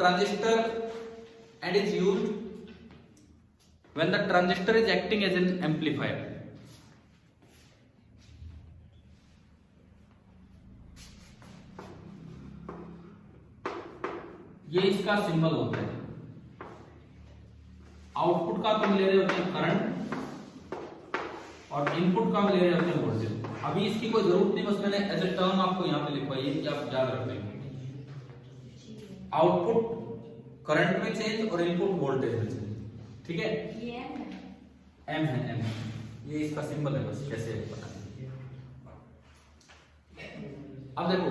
transistor is acting as an amplifier. ये इसका सिंबल होता है। आउटपुट का तुम ले रहे होते हैं करंट और इनपुट का ले रहे होते हैं वोल्टेज। अभी इसकी कोई जरूरत नहीं, बस मैंने एज ए टर्म आपको यहां पे लिखवाई है कि आप याद रख लेंगे। आउटपुट करंट में चेंज और इनपुट वोल्टेज में चेंज, ठीक है। एम है एम, ये इसका सिंबल है, बस कैसे पता नहीं। अब देखो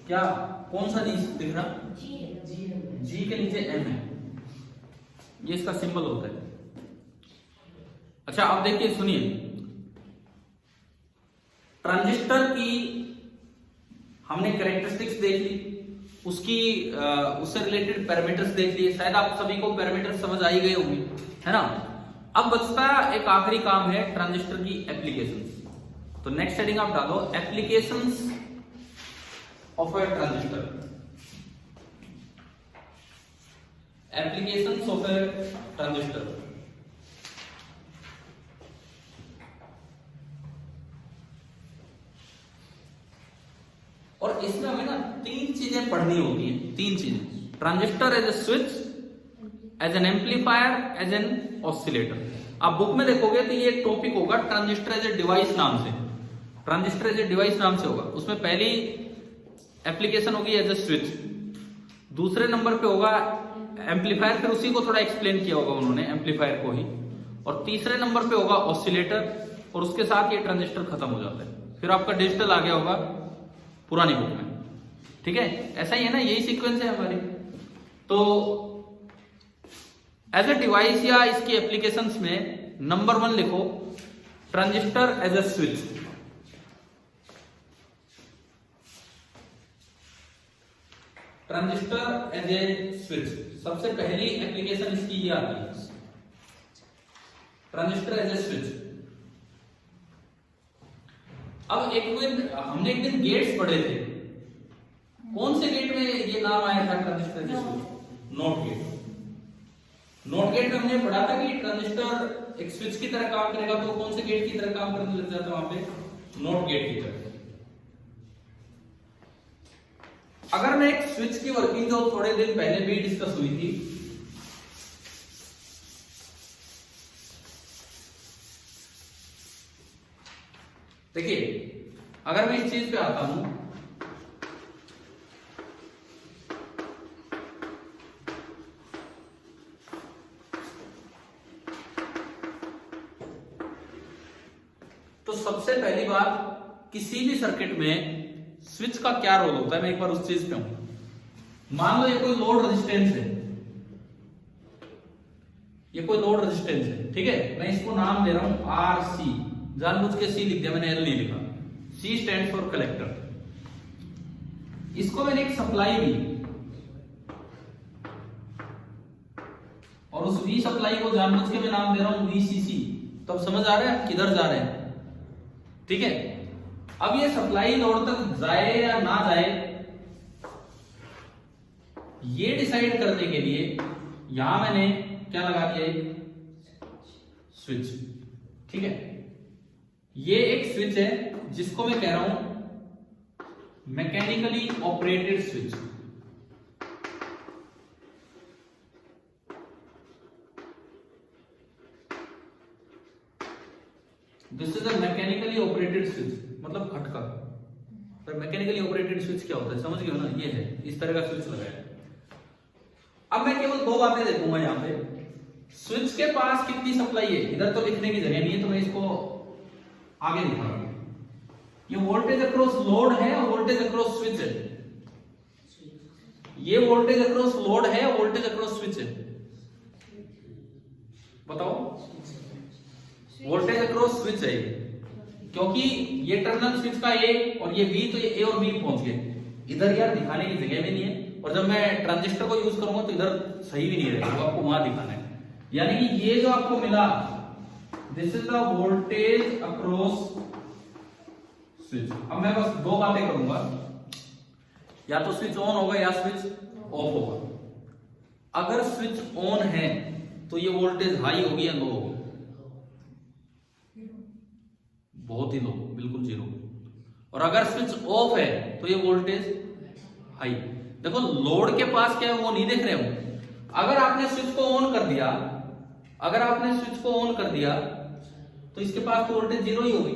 क्या कौन सा दिख रहा, जी के नीचे एम है, ये इसका सिंबल होता है। अच्छा अब देखिए सुनिए, ट्रांजिस्टर की हमने कैरेक्टरिस्टिक्स देख ली, उससे रिलेटेड पैरामीटर्स देख लिए, शायद आप सभी को पैरामीटर्स समझ आ ही गए होंगे, है ना। अब बचता एक आखिरी काम है ट्रांजिस्टर की एप्लीकेशंस। तो नेक्स्ट हेडिंग आप डालो applications of a transistor, applications of a transistor. चीजें पढ़नी होती हैं, 3 चीजें, transistor as a switch, as an amplifier, as an oscillator. आप बुक में देखोगे तो ये एक टॉपिक होगा ट्रांजिस्टर एज ए डिवाइस नाम से, ट्रांजिस्टर एज ए डिवाइस नाम से होगा। उसमें पहली एप्लीकेशन होगी एज ए स्विच, दूसरे नंबर पे होगा एम्पलीफायर, फिर उसी को थोड़ा एक्सप्लेन किया होगा उन्होंने एम्पलीफायर को ही, और तीसरे नंबर पे होगा ऑसिलेटर, और उसके साथ ये ट्रांजिस्टर खत्म हो जाता है। फिर आपका डिजिटल आ गया होगा पुरानी बुक में, ठीक है, ऐसा ही है ना, यही सीक्वेंस है हमारी। तो एज ए डिवाइस या इसकी एप्लीकेशंस में नंबर 1 लिखो, transistor as a switch. Transistor as a switch, सबसे पहली एप्लीकेशन इसकी ये आती है, ट्रांजिस्टर एज ए स्विच। अब हमने एक दिन गेट्स पढ़े थे, कौन से गेट में ये नाम आया था transistor as a switch? Not gate. Not gate में हमने पढ़ा था कि ट्रांजिस्टर एक स्विच की तरह काम करेगा, तो कौन से गेट की तरह काम करने लग जाता है वहां पे? नॉट गेट की तरह। अगर मैं एक स्विच की वर्किंग जो थोड़े दिन पहले भी डिस्कस हुई थी, देखिए अगर मैं इस चीज पे आता हूं, तो सबसे पहली बात, किसी भी सर्किट में स्विच का क्या रोल होता है, मैं एक बार उस चीज पे हूं। मान लो ये कोई लोड रेजिस्टेंस है, ये कोई लोड रेजिस्टेंस है, ठीक है, मैं इसको नाम दे रहा हूं आरसी, जानबूझ के सी लिख दिया मैंने, एल नहीं लिखा, सी स्टैंड फॉर कलेक्टर। इसको मैंने एक सप्लाई दी, और उस वी सप्लाई को जानबूझ के मैं नाम दे रहा हूं वीसीसी। तो अब समझ आ रहा है किधर जा रहे हैं, ठीक है। अब ये सप्लाई लोड तक जाए या ना जाए, ये डिसाइड करने के लिए यहां मैंने क्या लगा दिया, एक स्विच, ठीक है। ये एक स्विच है जिसको मैं कह रहा हूं mechanically operated switch. This is a mechanically operated switch, मतलब खटका। पर मैकेनिकली ऑपरेटेड स्विच क्या होता है समझ गए ना, ये है, इस तरह का स्विच लगाया। अब मैं केवल 2 बातें देखूंगा यहां पे, स्विच के पास कितनी सप्लाई है, इधर तो लिखने की जगह नहीं है, तो मैं इसको आगे लिखा रहा हूं। ये वोल्टेज अक्रॉस लोड है और वोल्टेज अक्रॉस स्विच है, ये वोल्टेज अक्रॉस लोड है, वोल्टेज अक्रॉस स्विच है। बताओ, वोल्टेज अक्रॉस स्विच है, क्योंकि ये टर्मिनल स्विच का ए और ये बी, तो ये ए और बी पहुंच गए। इधर यार दिखाने की जगह भी नहीं है, और जब मैं ट्रांजिस्टर को यूज करूंगा तो इधर सही भी नहीं रहेगा, तो आपको वहां दिखाना है। यानी कि ये जो आपको मिला, this is the voltage across switch. अब मैं बस 2 बातें करूंगा, या तो स्विच ऑन होगा या स्विच ऑफ होगा। अगर स्विच ऑन है तो ये वोल्टेज हाई होगी या लो होगी? बहुत ही लो, बिल्कुल 0। और अगर स्विच ऑफ है तो ये वोल्टेज हाई। देखो लोड के पास क्या है वो नहीं देख रहे हो। अगर आपने स्विच को ऑन कर दिया, अगर आपने स्विच को ऑन कर दिया तो इसके पास तो वोल्टेज 0 ही होगी,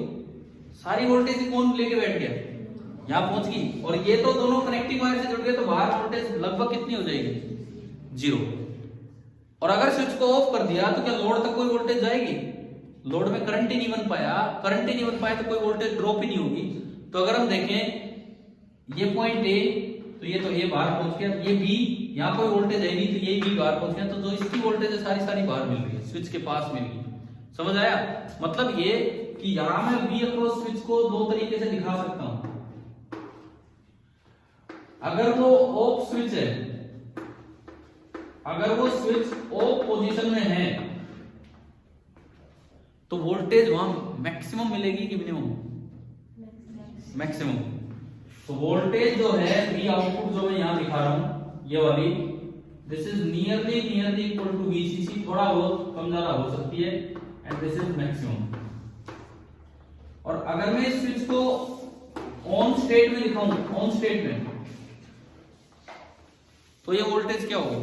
सारी वोल्टेज कौन लेके बैठ गया, यहां पहुंच गई। और ये तो दोनों कनेक्टिंग वायर से जुड़ गए, तो बाहर वोल्टेज लगभग कितनी हो जाएगी, 0। और अगर स्विच को ऑफ कर दिया तो क्या लोड तक कोई वोल्टेज जाएगी? लोड में करंट ही नहीं बन पाया, करंट ही नहीं बन पाया तो कोई वोल्टेज ड्रॉप ही नहीं होगी। तो अगर हम देखें ये पॉइंट ए, तो ये तो ए बाहर पहुंच गया, ये बी, यहां कोई वोल्टेज है नहीं तो ये बी बाहर पहुंच गया, तो जो इसकी वोल्टेज है सारी सारी बाहर मिल रही है, स्विच के पास मिल गई। समझ आया? मतलब ये कि यहां मैं V अक्रॉस स्विच को 2 तरीके से दिखा सकता हूं। अगर वो ऑफ स्विच है, अगर वो स्विच ऑफ पोजीशन में है तो वोल्टेज वहां मैक्सिमम मिलेगी कि मिनिमम? मैक्सिमम। तो वोल्टेज जो है V आउटपुट जो मैं यहां दिखा रहा हूं, ये वाली, this is nearly equal to VCC, थोड़ा बहुत कम ज्यादा हो सकती है, एंड दिस इज मैक्सिमम। और अगर मैं इस स्विच को ऑन स्टेट में दिखाऊं, ऑन स्टेट में, तो ये वोल्टेज क्या होगी?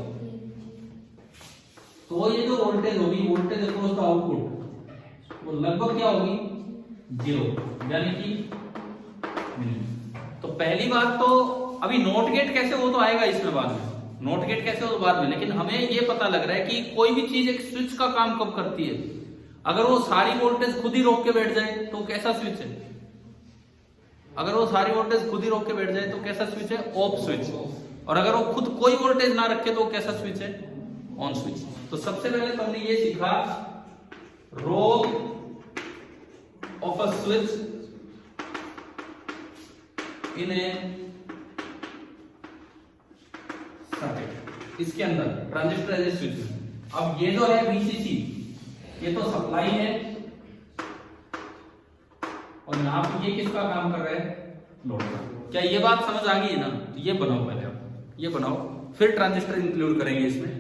तो ये जो वोल्टेज होगी, वोल्टेज अक्रॉस द आउटपुट, वो लगभग क्या होगी? 0, यानी कि तो पहली बात तो अभी नॉट गेट कैसे हो तो आएगा इसमें बाद में, नॉट गेट कैसे हो तो बाद में, लेकिन हमें ये पता लग रहा है कि कोई भी चीज एक स्विच का काम कब करती है। अगर वो सारी वोल्टेज खुद ही रोक के बैठ जाए तो कैसा स्विच है? अगर वो सारी वोल्टेज खुद ही रोक के बैठ जाए तो कैसा स्विच है? Off switch. और अगर वो खुद कोई वोल्टेज ना रखे तो कैसा स्विच है? On switch. तो सबसे पहले तो हमने ये सीखा role of a switch in a circuit, इसके अंदर ट्रांजिस्टर एज ए स्विच। अब ये जो है VCC, ये तो सप्लाई है, और यहां पे ये किसका काम कर रहा है? लोड का। क्या ये बात समझ आ गई है ना? तो ये बनाओ पहले आप, ये बनाओ, फिर ट्रांजिस्टर इंक्लूड करेंगे इसमें।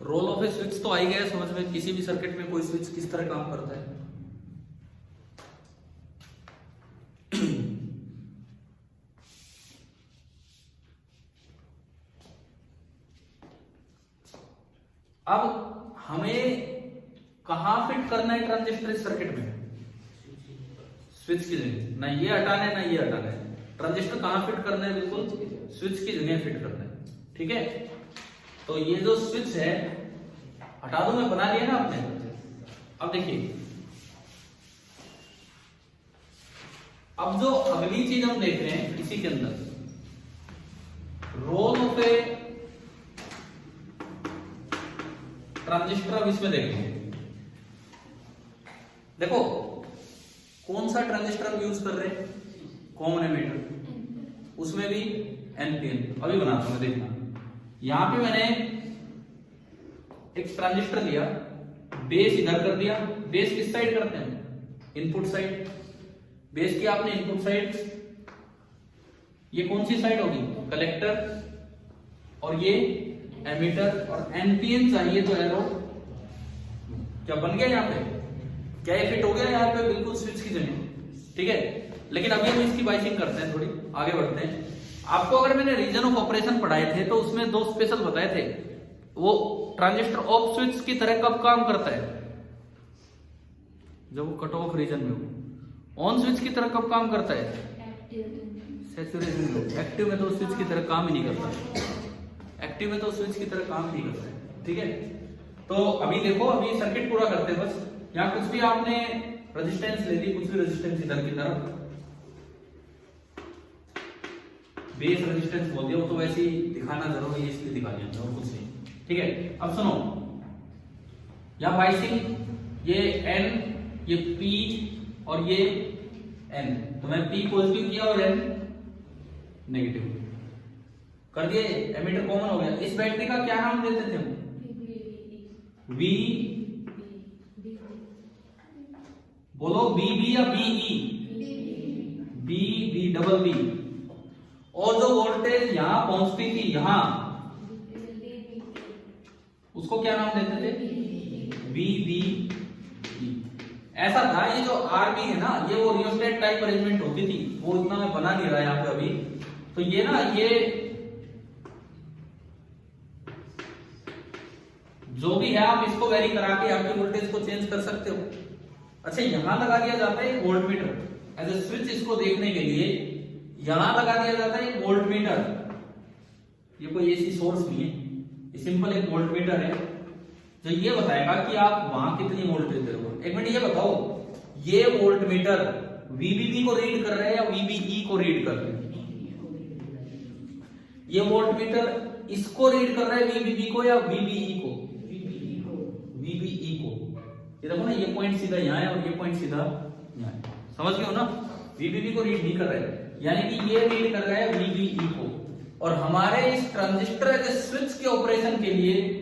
रोल ऑफ ए स्विच तो आ ही गया समझ में, किसी भी सर्किट में कोई स्विच किस तरह काम करता है। अब हमें कहां फिट करना है ट्रांजिस्टर इस सर्किट में? स्विच की जगह, ना ये हटाना है ना ये हटाना है। ट्रांजिस्टर कहां फिट करना है? बिल्कुल स्विच की जगह फिट करना है, ठीक है। तो ये जो स्विच है हटा दो, मैं बना लिया ना आपने। अब देखिए, अब जो अगली चीज हम देख रहे हैं इसी के अंदर, रोल ऑफ ए ट्रांजिस्टर। अब इसमें देखें, देखो कौन सा ट्रांजिस्टर हम यूज कर रहे हैं? कॉमन एमीटर, उसमें भी NPN। अभी बनाता हूं, देखना। यहां पे मैंने एक ट्रांजिस्टर लिया, बेस इधर कर दिया। बेस किस साइड करते हैं? Input side. बेस की आपने इनपुट साइड, ये कौन सी साइड होगी? कलेक्टर, और ये एमीटर, और NPN चाहिए तो एरो। क्या बन गया यहाँ पे? क्या ये फिट हो गया यहाँ पे? बिल्कुल स्विच की जगह, ठीक है। लेकिन अभी हम इसकी बाइसिंग करते हैं, थोड़ी आगे बढ़ते हैं। आपको अगर मैंने रीजन ऑफ ऑपरेशन पढ़ाए थे तो उसमें दो स्पेशल बताए थे। वो ट्रांजिस्टर ऑफ स्विच की तरह कब काम करता है? जब वो कट ऑफ रीजन में हो। ऑन स्विच की तरह कब काम करता है? सैचुरेशन में। एक्टिव में तो स्विच की तरह काम ही नहीं करता। एक्टिव में तो स्विच की तरह काम नहीं करता है, ठीक है। तो अभी देखो, अभी सर्किट पूरा करते हैं बस। यहाँ कुछ भी आपने रेजिस्टेंस ले ली, कुछ भी रेजिस्टेंस इधर की तरफ, बेस रेजिस्टेंस बोलते हैं, वो तो वैसे ही दिखाना जरूरी है, इसलिए दिखा दिया और कुछ नहीं, ठीक है। अब सुनो, यहाँ बाइसिंग, ये N, ये P और ये N, तो मैं P पॉजिटिव किया और N नेगेटिव कर दिए। एमीटर कॉमन हो गया। इस बैटरी का क्या नाम देते थे हम? V, बोलो BB या BE? B double B। और जो वोल्टेज यहां पहुंचती थी यहां, उसको क्या नाम देते थे? VB। ऐसा था, ये जो RB है ना, ये वो रियोस्टेट टाइप अरेंजमेंट होती थी, वो इतना मैं बना नहीं रहा यहाँ पे अभी। तो ये ना, ये जो भी है आप इसको वेरी करा के आपके वोल्टेज को चेंज कर सकते हो। अच्छा, यहां लगा दिया जाता है वोल्टमीटर एज ए स्विच, इसको देखने के लिए। यहां लगा दिया जाता है एक वोल्ट मीटर। ये कोई एसी सोर्स नहीं है, ये सिंपल एक वोल्ट मीटर है जो ये बताएगा कि आप वहां कितनी वोल्टेज दे रहे हो। एक मिनट, ये बताओ, ये वोल्ट मीटर VBB को रीड कर रहा है या VBE को रीड कर रहा है? ये वोल्ट मीटर इसको रीड कर रहा है, VBB को या VBE को? VBE को। ये देखो ना, ये पॉइंट सीधा यहाँ है और ये पॉइंट सीधा यहाँ है, समझ गए हो ना? VBB को रीड नहीं कर रहा है, यानी कि ये रीड कर रहा है VBE को। और हमारे इस ट्रांजिस्टर के स्विच के ऑपरेशन के लिए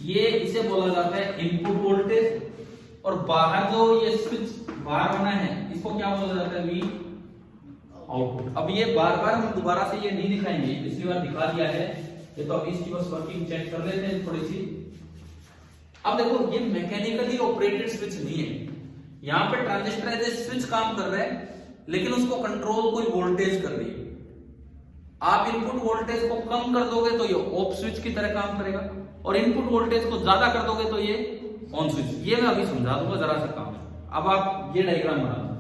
ये इसे बोला जाता है इनपुट वोल्टेज, और बाहर जो ये स्विच बाहर बना है इसको क्या बोला जाता है? V output. अब ये बार बार हम दोबारा से ये नहीं दिखाएंगे, पिछली बार दिखा दिया है, ये तो अभी इसकी बस वर्किंग चेक कर लेते हैं थोड़ी सी। अब देखो, ये मैकेनिकली ऑपरेटेड स्विच नहीं है, यहाँ पे ट्रांजिस्टर एज ए स्विच काम कर रहा है, लेकिन उसको कंट्रोल कोई वोल्टेज कर रही है। आप इनपुट वोल्टेज को कम कर दोगे तो ये ऑफ स्विच की तरह काम करेगा, और इनपुट वोल्टेज को ज्यादा कर दोगे तो ये ऑन स्विच। ये मैं अभी समझा दूंगा जरा सा काम। अब आप ये डायग्राम बना दो।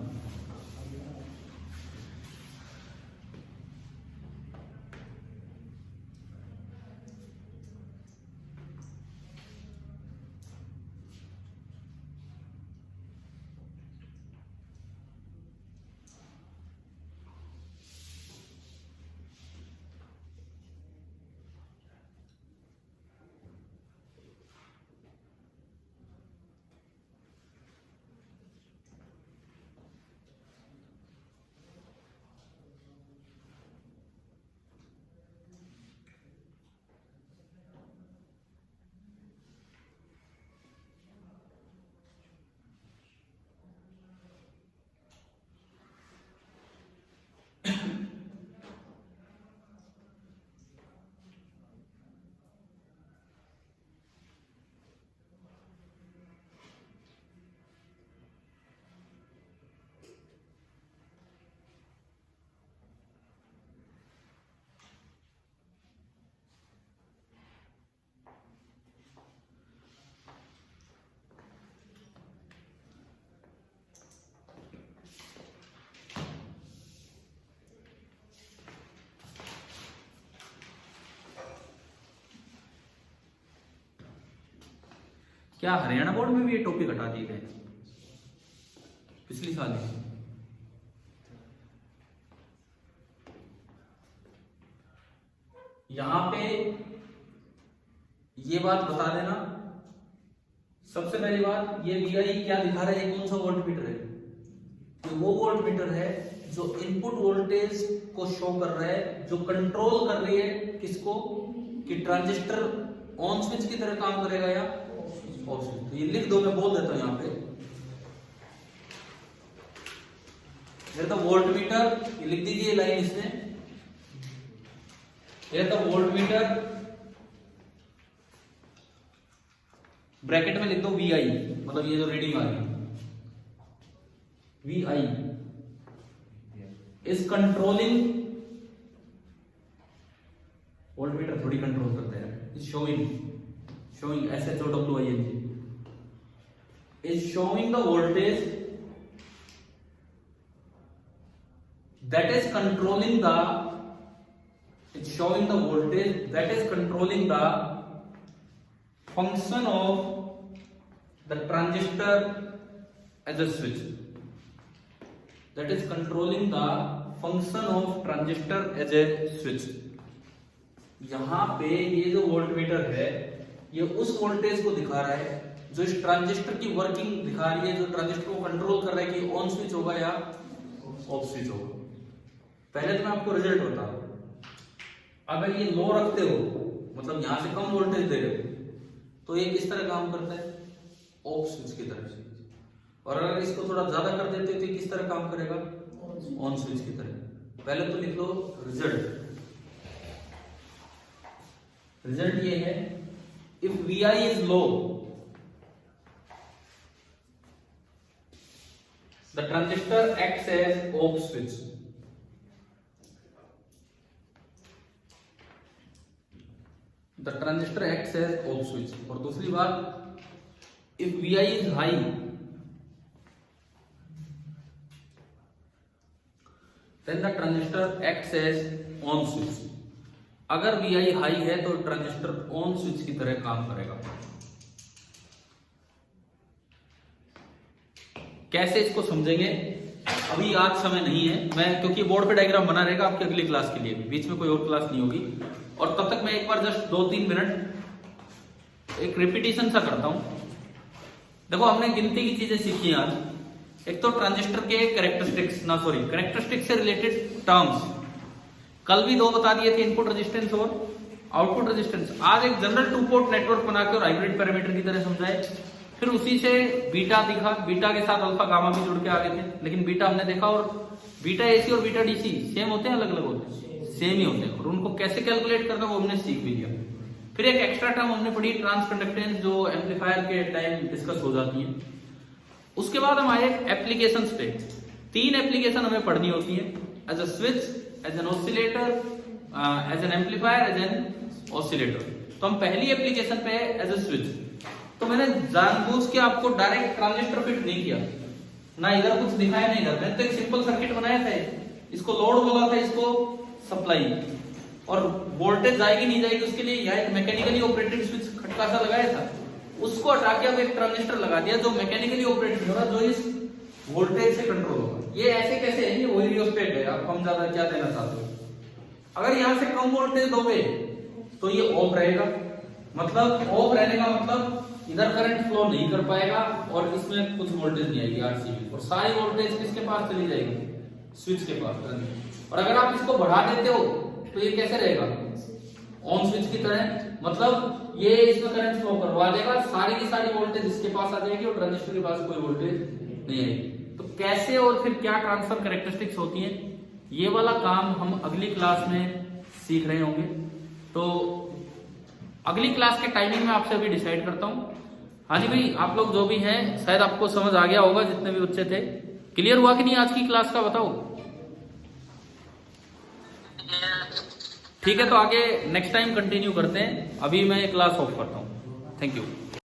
क्या हरियाणा बोर्ड में भी ये टॉपिक हटा दिए गए पिछली साल ही? यहां पे ये बात बता देना, सबसे पहली बात, ये VI क्या दिखा रहा है? ये कौन सा वोल्ट मीटर है? ये वो वोल्ट मीटर है जो इनपुट वोल्टेज को शो कर रहा है, जो कंट्रोल कर रही है किसको? कि ट्रांजिस्टर ऑन स्विच की तरह काम करेगा या ऑफ स्विच। तो ये लिख दो, मैं बोल देता हूं यहां पे। ये तो वोल्ट मीटर, ये लिख दीजिए लाइन इसमें। ये तो वोल्ट मीटर, ब्रैकेट में लिख दो VI, मतलब ये जो रीडिंग आ रही है VI is controlling, volt meter थोड़ी कंट्रोल करता है, is showing SHOWING is showing the voltage that is controlling the, it's showing the voltage that is controlling the function of the transistor as a switch, that is controlling the function of transistor as a switch। यहां पे ये जो volt meter है ये उस voltage को दिखा रहा है जो इस ट्रांजिस्टर की वर्किंग दिखा रही है, जो ट्रांजिस्टर को कंट्रोल कर रहा है कि ऑन स्विच होगा या ऑफ स्विच होगा। पहले तो मैं आपको रिजल्ट बता रहा हूं। अगर ये लो रखते हो, मतलब यहां से कम वोल्टेज दे रहे हो, तो ये किस तरह काम करता है? ऑफ स्विच की तरह से। और अगर इसको थोड़ा ज्यादा कर देते हो तो किस तरह काम करेगा? ऑन स्विच की तरह। पहले तो लिख लो रिजल्ट। रिजल्ट ये है, if VI is low, the transistor acts as off switch। The transistor acts as off switch। और दूसरी बात, if VI is high, then the transistor acts as on switch. अगर Vi हाई है तो transistor on switch की तरह काम करेगा। कैसे इसको समझेंगे अभी आज समय नहीं है, मैं क्योंकि बोर्ड पे डायग्राम बना रहेगा आपकी अगली क्लास के लिए, बीच में कोई और क्लास नहीं होगी। और तब तक मैं एक बार जस्ट 2-3 मिनट एक रिपीटिशन सा करता हूं। देखो हमने गिनती की चीजें सीखी आज। एक तो ट्रांजिस्टर के कैरेक्टरिस्टिक्स से रिलेटेड टर्म्स कल भी 2 बता दिए थे, इनपुट रेजिस्टेंस और आउटपुट रेजिस्टेंस। आज एक जनरल 2 पोर्ट नेटवर्क बना के और हाइब्रिड पैरामीटर की तरह समझाए। फिर उसी से बीटा दिखा, बीटा के साथ अल्फा गामा भी जुड़ के आ गए थे, लेकिन बीटा हमने देखा। और बीटा एसी और बीटा डीसी सेम होते हैं, अलग अलग होते हैं? सेम ही होते हैं। और उनको कैसे कैलकुलेट करना वो हमने सीख भी लिया। फिर एक एक्स्ट्रा टर्म हमने पढ़ी ट्रांस कंडक्टेंस, जो एम्पलीफायर के टाइम डिस्कस हो जाती है। उसके बाद हम आए एप्लीकेशंस पे। 3 एप्लीकेशन हमें पढ़नी होती है, as a switch, as an oscillator, as an amplifier, as an oscillator. तो हम पहली एप्लीकेशन पे एज अ स्विच। तो मैंने जानबूझ के आपको डायरेक्ट ट्रांजिस्टर फिट नहीं किया, ना इधर कुछ दिखाया नहीं इधर। मैंने तो एक सिंपल सर्किट बनाया था, इसको लोड बोला था, इसको सप्लाई, और वोल्टेज जाएगी नहीं जाएगी उसके लिए यहाँ एक मैकेनिकली ऑपरेटेड स्विच खटका सा लगाया था। उसको हटा के अब एक ट्रांजिस्टर लगा दिया जो मैकेनिकली ऑपरेटेड होगा, जो इस वोल्टेज से कंट्रोल होगा। ये ऐसे कैसे है? ये वही रियोस्टेट है, आप कम ज्यादा क्या देना चाहते हो। अगर यहाँ से कम वोल्टेज दोगे तो ये ऑफ रहेगा, मतलब ऑफ रहने का मतलब इधर करंट फ्लो नहीं कर पाएगा और इसमें कुछ वोल्टेज नहीं आएगी आरसीबी, और सारी वोल्टेज किसके पास चली जाएगी? स्विच के पास। और अगर आप इसको बढ़ा देते हो तो ये कैसे रहेगा? ऑन स्विच की तरह, मतलब ये इसमें करंट फ्लो करवा देगा, सारी की सारी वोल्टेज इसके पास आ जाएगी और ट्रांजिस्टर के पास कोई वोल्टेज नहीं आएगी। तो कैसे और फिर क्या ट्रांसफर कैरेक्टरिस्टिक्स होती हैं, ये वाला काम हम अगली क्लास में सीख रहे होंगे। तो अगली क्लास के टाइमिंग में आपसे अभी डिसाइड करता हूं। हाँ जी भाई, आप लोग जो भी हैं शायद आपको समझ आ गया होगा, जितने भी बच्चे थे। क्लियर हुआ कि नहीं आज की क्लास का, बताओ। ठीक है, तो आगे नेक्स्ट टाइम कंटिन्यू करते हैं। अभी मैं क्लास ऑफ करता हूँ। Thank you.